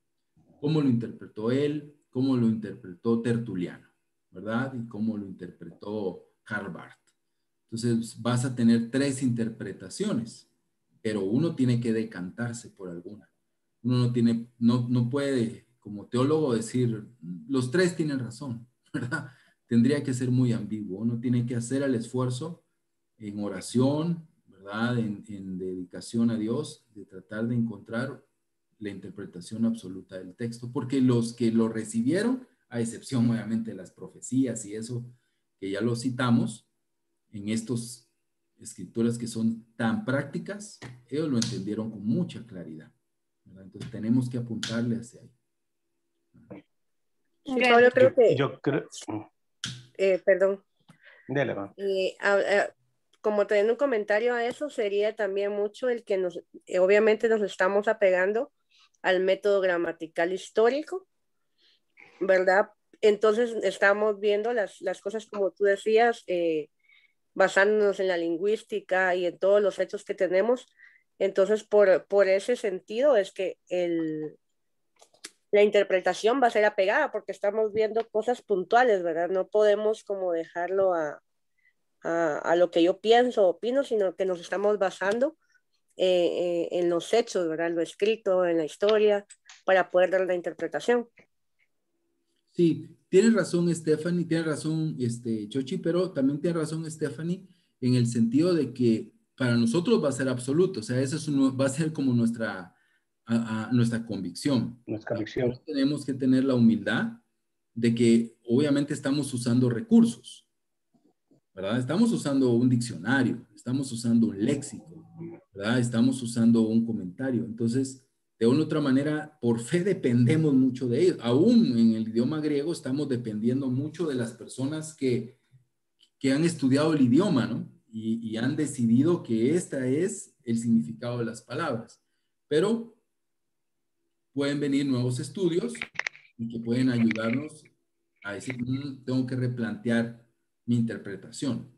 Cómo lo interpretó él, cómo lo interpretó Tertuliano, ¿verdad? Y cómo lo interpretó Karl Barth. Entonces vas a tener 3 interpretaciones, pero uno tiene que decantarse por alguna. Uno no puede, como teólogo, decir, los 3 tienen razón, ¿verdad? Tendría que ser muy ambiguo. Uno tiene que hacer el esfuerzo en oración, ¿verdad? En dedicación a Dios, de tratar de encontrar la interpretación absoluta del texto, porque los que lo recibieron, a excepción obviamente de las profecías y eso, que ya lo citamos, en estas escrituras que son tan prácticas, ellos lo entendieron con mucha claridad, ¿verdad? Entonces tenemos que apuntarle hacia ahí. Sí, Pablo, creo que... Yo creo... perdón. Dale, va. Como teniendo un comentario a eso, sería también mucho el que obviamente nos estamos apegando al método gramatical histórico, ¿verdad? Entonces estamos viendo las cosas como tú decías, basándonos en la lingüística y en todos los hechos que tenemos. Entonces, por ese sentido es que la interpretación va a ser apegada porque estamos viendo cosas puntuales, ¿verdad? No podemos como dejarlo a lo que yo pienso, opino, sino que nos estamos basando en los hechos, ¿verdad? En lo escrito, en la historia, para poder dar la interpretación. Sí, tienes razón, Stephanie, tienes razón, Chochi, pero también tiene razón, Stephanie, en el sentido de que para nosotros va a ser absoluto, o sea, eso va a ser como nuestra convicción. Nuestra convicción. Nosotros tenemos que tener la humildad de que obviamente estamos usando recursos, ¿verdad? Estamos usando un diccionario, estamos usando un léxico, ¿verdad? Estamos usando un comentario. Entonces, de una u otra manera, por fe dependemos mucho de ellos. Aún en el idioma griego estamos dependiendo mucho de las personas que han estudiado el idioma, ¿no? Y han decidido que este es el significado de las palabras. Pero pueden venir nuevos estudios y que pueden ayudarnos a decir, tengo que replantear mi interpretación.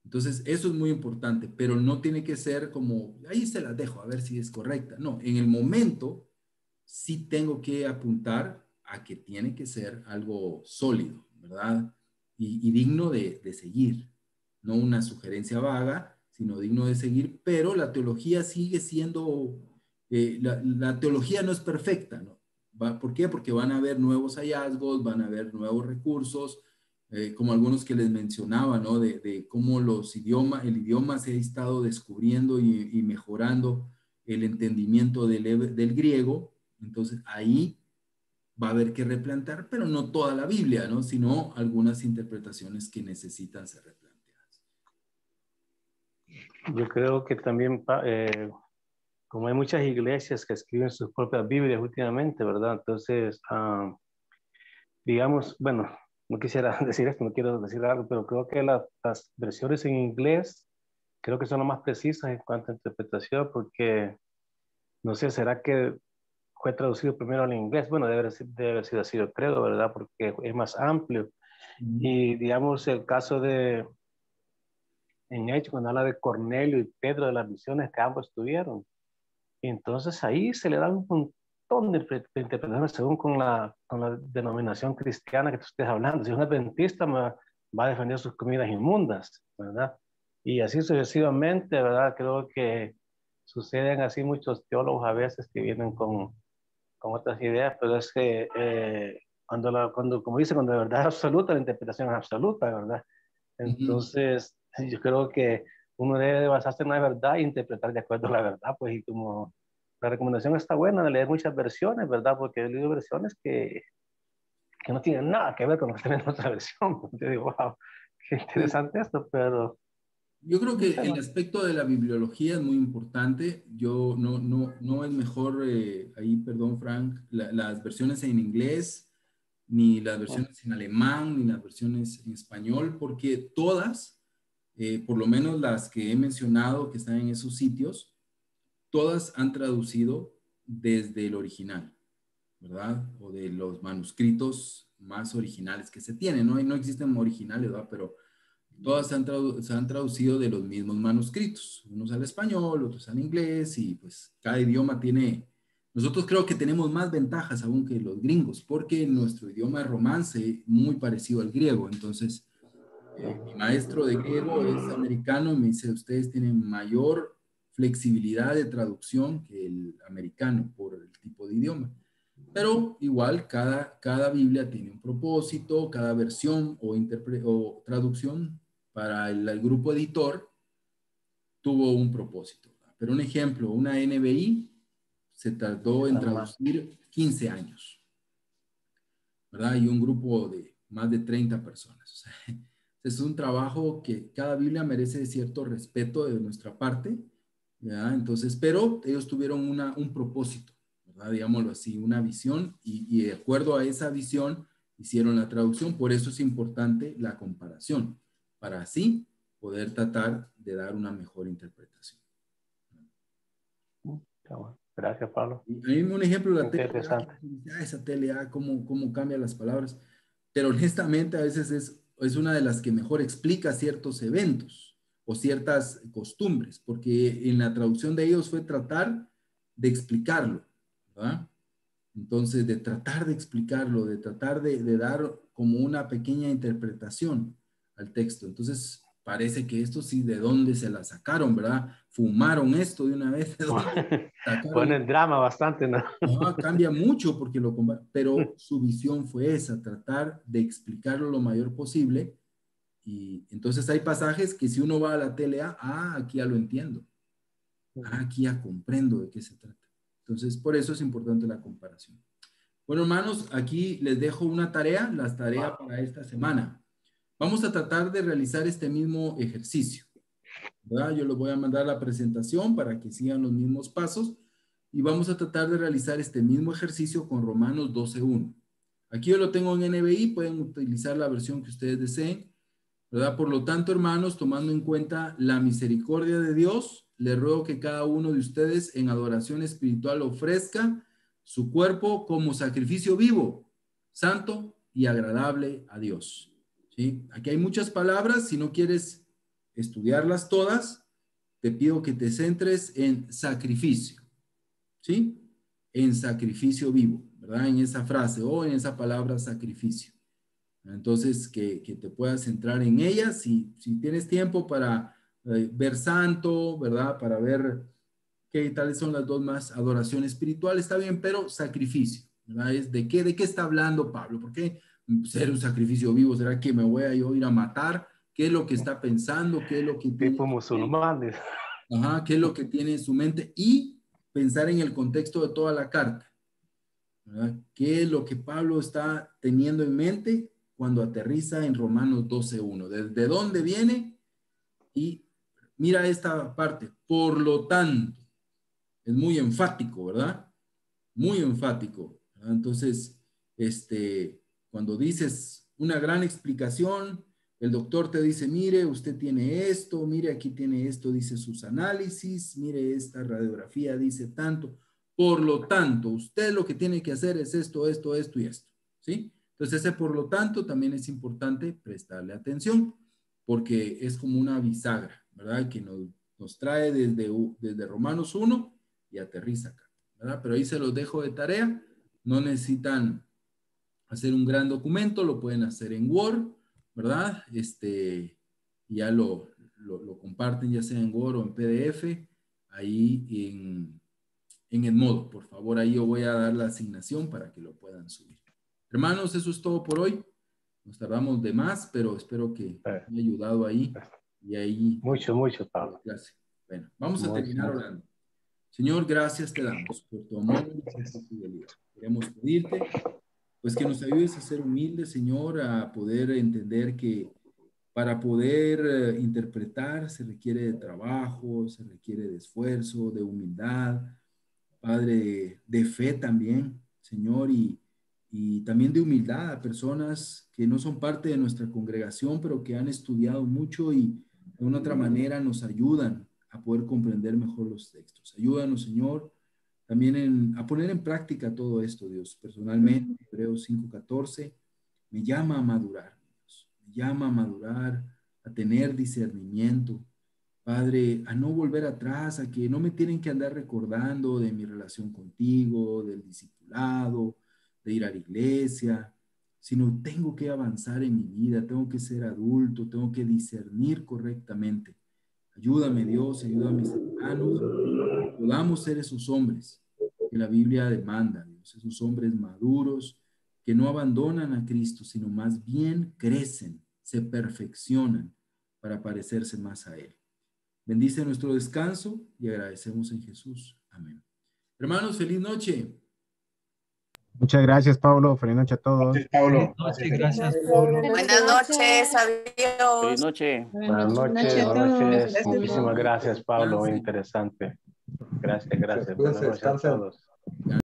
Entonces, eso es muy importante, pero no tiene que ser como, ahí se las dejo, a ver si es correcta. No, en el momento sí tengo que apuntar a que tiene que ser algo sólido, ¿verdad? Y digno de seguir. No una sugerencia vaga, sino digno de seguir, pero la teología sigue siendo, la teología no es perfecta, ¿no? ¿Por qué? Porque van a haber nuevos hallazgos, van a haber nuevos recursos, como algunos que les mencionaba, ¿no? De cómo el idioma se ha estado descubriendo y mejorando el entendimiento del griego. Entonces ahí va a haber que replantear, pero no toda la Biblia, ¿no? Sino algunas interpretaciones que necesitan ser replanteadas. Yo creo que también, como hay muchas iglesias que escriben sus propias Biblias últimamente, ¿verdad? Entonces, digamos, bueno, no quisiera decir esto, no quiero decir algo, pero creo que las versiones en inglés creo que son las más precisas en cuanto a interpretación, porque, no sé, ¿será que fue traducido primero al inglés? Bueno, debe haber sido así, yo creo, ¿verdad? Porque es más amplio. Y, digamos, el caso en Hechos, cuando habla de Cornelio y Pedro, de las visiones que ambos tuvieron. Y entonces ahí se le da un montón de interpretaciones según con la denominación cristiana que tú estés hablando. Si es un adventista, va a defender sus comidas inmundas, ¿verdad? Y así sucesivamente, ¿verdad? Creo que suceden así muchos teólogos a veces que vienen con otras ideas, pero es que como dice, cuando de verdad es absoluta, la interpretación es absoluta, ¿verdad? Entonces, yo creo que uno debe basarse en la verdad e interpretar de acuerdo a la verdad, pues, y como la recomendación está buena de leer muchas versiones, ¿verdad? Porque he leído versiones que no tienen nada que ver con lo que tienen en otra versión. Yo digo, wow, qué interesante esto, pero... Yo creo que el aspecto de la bibliología es muy importante. Yo no es mejor, ahí, perdón, Frank, las versiones en inglés, ni las versiones en alemán, ni las versiones en español, porque todas, por lo menos las que he mencionado que están en esos sitios, todas han traducido desde el original, ¿verdad? O de los manuscritos más originales que se tienen, ¿no? Y no existen originales, ¿verdad? Pero todas se han traducido de los mismos manuscritos, unos al español, otros al inglés, y pues cada idioma tiene... Nosotros creo que tenemos más ventajas aún que los gringos, porque nuestro idioma es romance, muy parecido al griego. Entonces, mi maestro de griego es americano y me dice, ustedes tienen mayor flexibilidad de traducción que el americano por el tipo de idioma. Pero igual cada Biblia tiene un propósito, cada versión o traducción para el grupo editor tuvo un propósito. Pero un ejemplo, una NBI se tardó en traducir 15 años, ¿verdad? Y un grupo de más de 30 personas. O sea, es un trabajo que cada Biblia merece cierto respeto de nuestra parte, ¿verdad? Entonces, pero ellos tuvieron un propósito, ¿verdad? Digámoslo así, una visión y de acuerdo a esa visión hicieron la traducción. Por eso es importante la comparación, para así poder tratar de dar una mejor interpretación. Gracias, Pablo. A mí un ejemplo, la interesante. TLA, esa TLA, cómo cambia las palabras, pero honestamente a veces es una de las que mejor explica ciertos eventos o ciertas costumbres, porque en la traducción de ellos fue tratar de explicarlo, ¿verdad? Entonces, de tratar de explicarlo, de tratar de dar como una pequeña interpretación al texto. Entonces, parece que esto sí, ¿de dónde se la sacaron, verdad? Fumaron esto de una vez. ¿De dónde sacaron? Pone el drama bastante, ¿no? No, cambia mucho porque pero su visión fue esa, tratar de explicarlo lo mayor posible. Y entonces hay pasajes que si uno va a la TLA, aquí ya lo entiendo. Aquí ya comprendo de qué se trata. Entonces, por eso es importante la comparación. Bueno, hermanos, aquí les dejo una tarea, la tarea para esta semana. Vamos a tratar de realizar este mismo ejercicio, ¿verdad? Yo les voy a mandar la presentación para que sigan los mismos pasos y vamos a tratar de realizar este mismo ejercicio con Romanos 12:1. Aquí yo lo tengo en NBI, pueden utilizar la versión que ustedes deseen, ¿verdad? Por lo tanto, hermanos, tomando en cuenta la misericordia de Dios, les ruego que cada uno de ustedes en adoración espiritual ofrezca su cuerpo como sacrificio vivo, santo y agradable a Dios. ¿Sí? Aquí hay muchas palabras, si no quieres estudiarlas todas, te pido que te centres en sacrificio, ¿sí? En sacrificio vivo, ¿verdad? En esa frase o en esa palabra sacrificio. Entonces, que te puedas centrar en ella. Si tienes tiempo para ver santo, ¿verdad? Para ver qué tales son las dos más, adoración espiritual, está bien, pero sacrificio, ¿verdad? ¿De qué está hablando Pablo? ¿Por qué ser un sacrificio vivo? ¿Será que me voy a yo ir a matar? ¿Qué es lo que está pensando? ¿Qué es lo que tiene? Tipo musulmanes. Ajá, ¿qué es lo que tiene en su mente? Y pensar en el contexto de toda la carta, ¿verdad? ¿Qué es lo que Pablo está teniendo en mente cuando aterriza en Romanos 12:1? ¿De dónde viene? Y mira esta parte. Por lo tanto, es muy enfático, ¿verdad? Muy enfático, ¿verdad? Entonces, cuando dices una gran explicación, el doctor te dice, mire, usted tiene esto, mire, aquí tiene esto, dice sus análisis, mire, esta radiografía dice tanto. Por lo tanto, usted lo que tiene que hacer es esto, esto, esto y esto, ¿sí? Entonces, ese por lo tanto también es importante prestarle atención, porque es como una bisagra, ¿verdad? Que nos trae desde Romanos 1 y aterriza acá, ¿verdad? Pero ahí se los dejo de tarea. No necesitan hacer un gran documento, lo pueden hacer en Word, ¿verdad? Y ya lo comparten, ya sea en Word o en PDF, ahí en el modo. Por favor, ahí yo voy a dar la asignación para que lo puedan subir. Hermanos, eso es todo por hoy. Nos tardamos de más, pero espero que me haya ayudado ahí. Y ahí. Mucho, Pablo. Gracias. Bueno, vamos a terminar orando. Señor, gracias te damos por tu amor y por tu fidelidad. Queremos pedirte, pues, que nos ayudes a ser humildes, Señor, a poder entender que para poder interpretar se requiere de trabajo, se requiere de esfuerzo, de humildad, Padre, de fe también, Señor, y también de humildad a personas que no son parte de nuestra congregación, pero que han estudiado mucho y de una otra manera nos ayudan a poder comprender mejor los textos. Ayúdanos, Señor, también a poner en práctica todo esto, Dios. Personalmente, Hebreos 5:14 me llama a madurar, Dios. Me llama a madurar, a tener discernimiento, Padre, a no volver atrás, a que no me tienen que andar recordando de mi relación contigo, del discipulado, de ir a la iglesia, sino tengo que avanzar en mi vida, tengo que ser adulto, tengo que discernir correctamente. Ayúdame, Dios, ayuda a mis hermanos, podamos ser esos hombres que la Biblia demanda, Dios, esos hombres maduros que no abandonan a Cristo, sino más bien crecen, se perfeccionan para parecerse más a Él. Bendice nuestro descanso y agradecemos en Jesús. Amén. Hermanos, feliz noche. Muchas gracias, Pablo. Feliz noche a todos. Gracias, Pablo. Gracias, Pablo. Buenas noches, adiós. Feliz noche. Buenas noches. Muchísimas gracias, Pablo. Muy interesante. Gracias. Buenas noches a todos.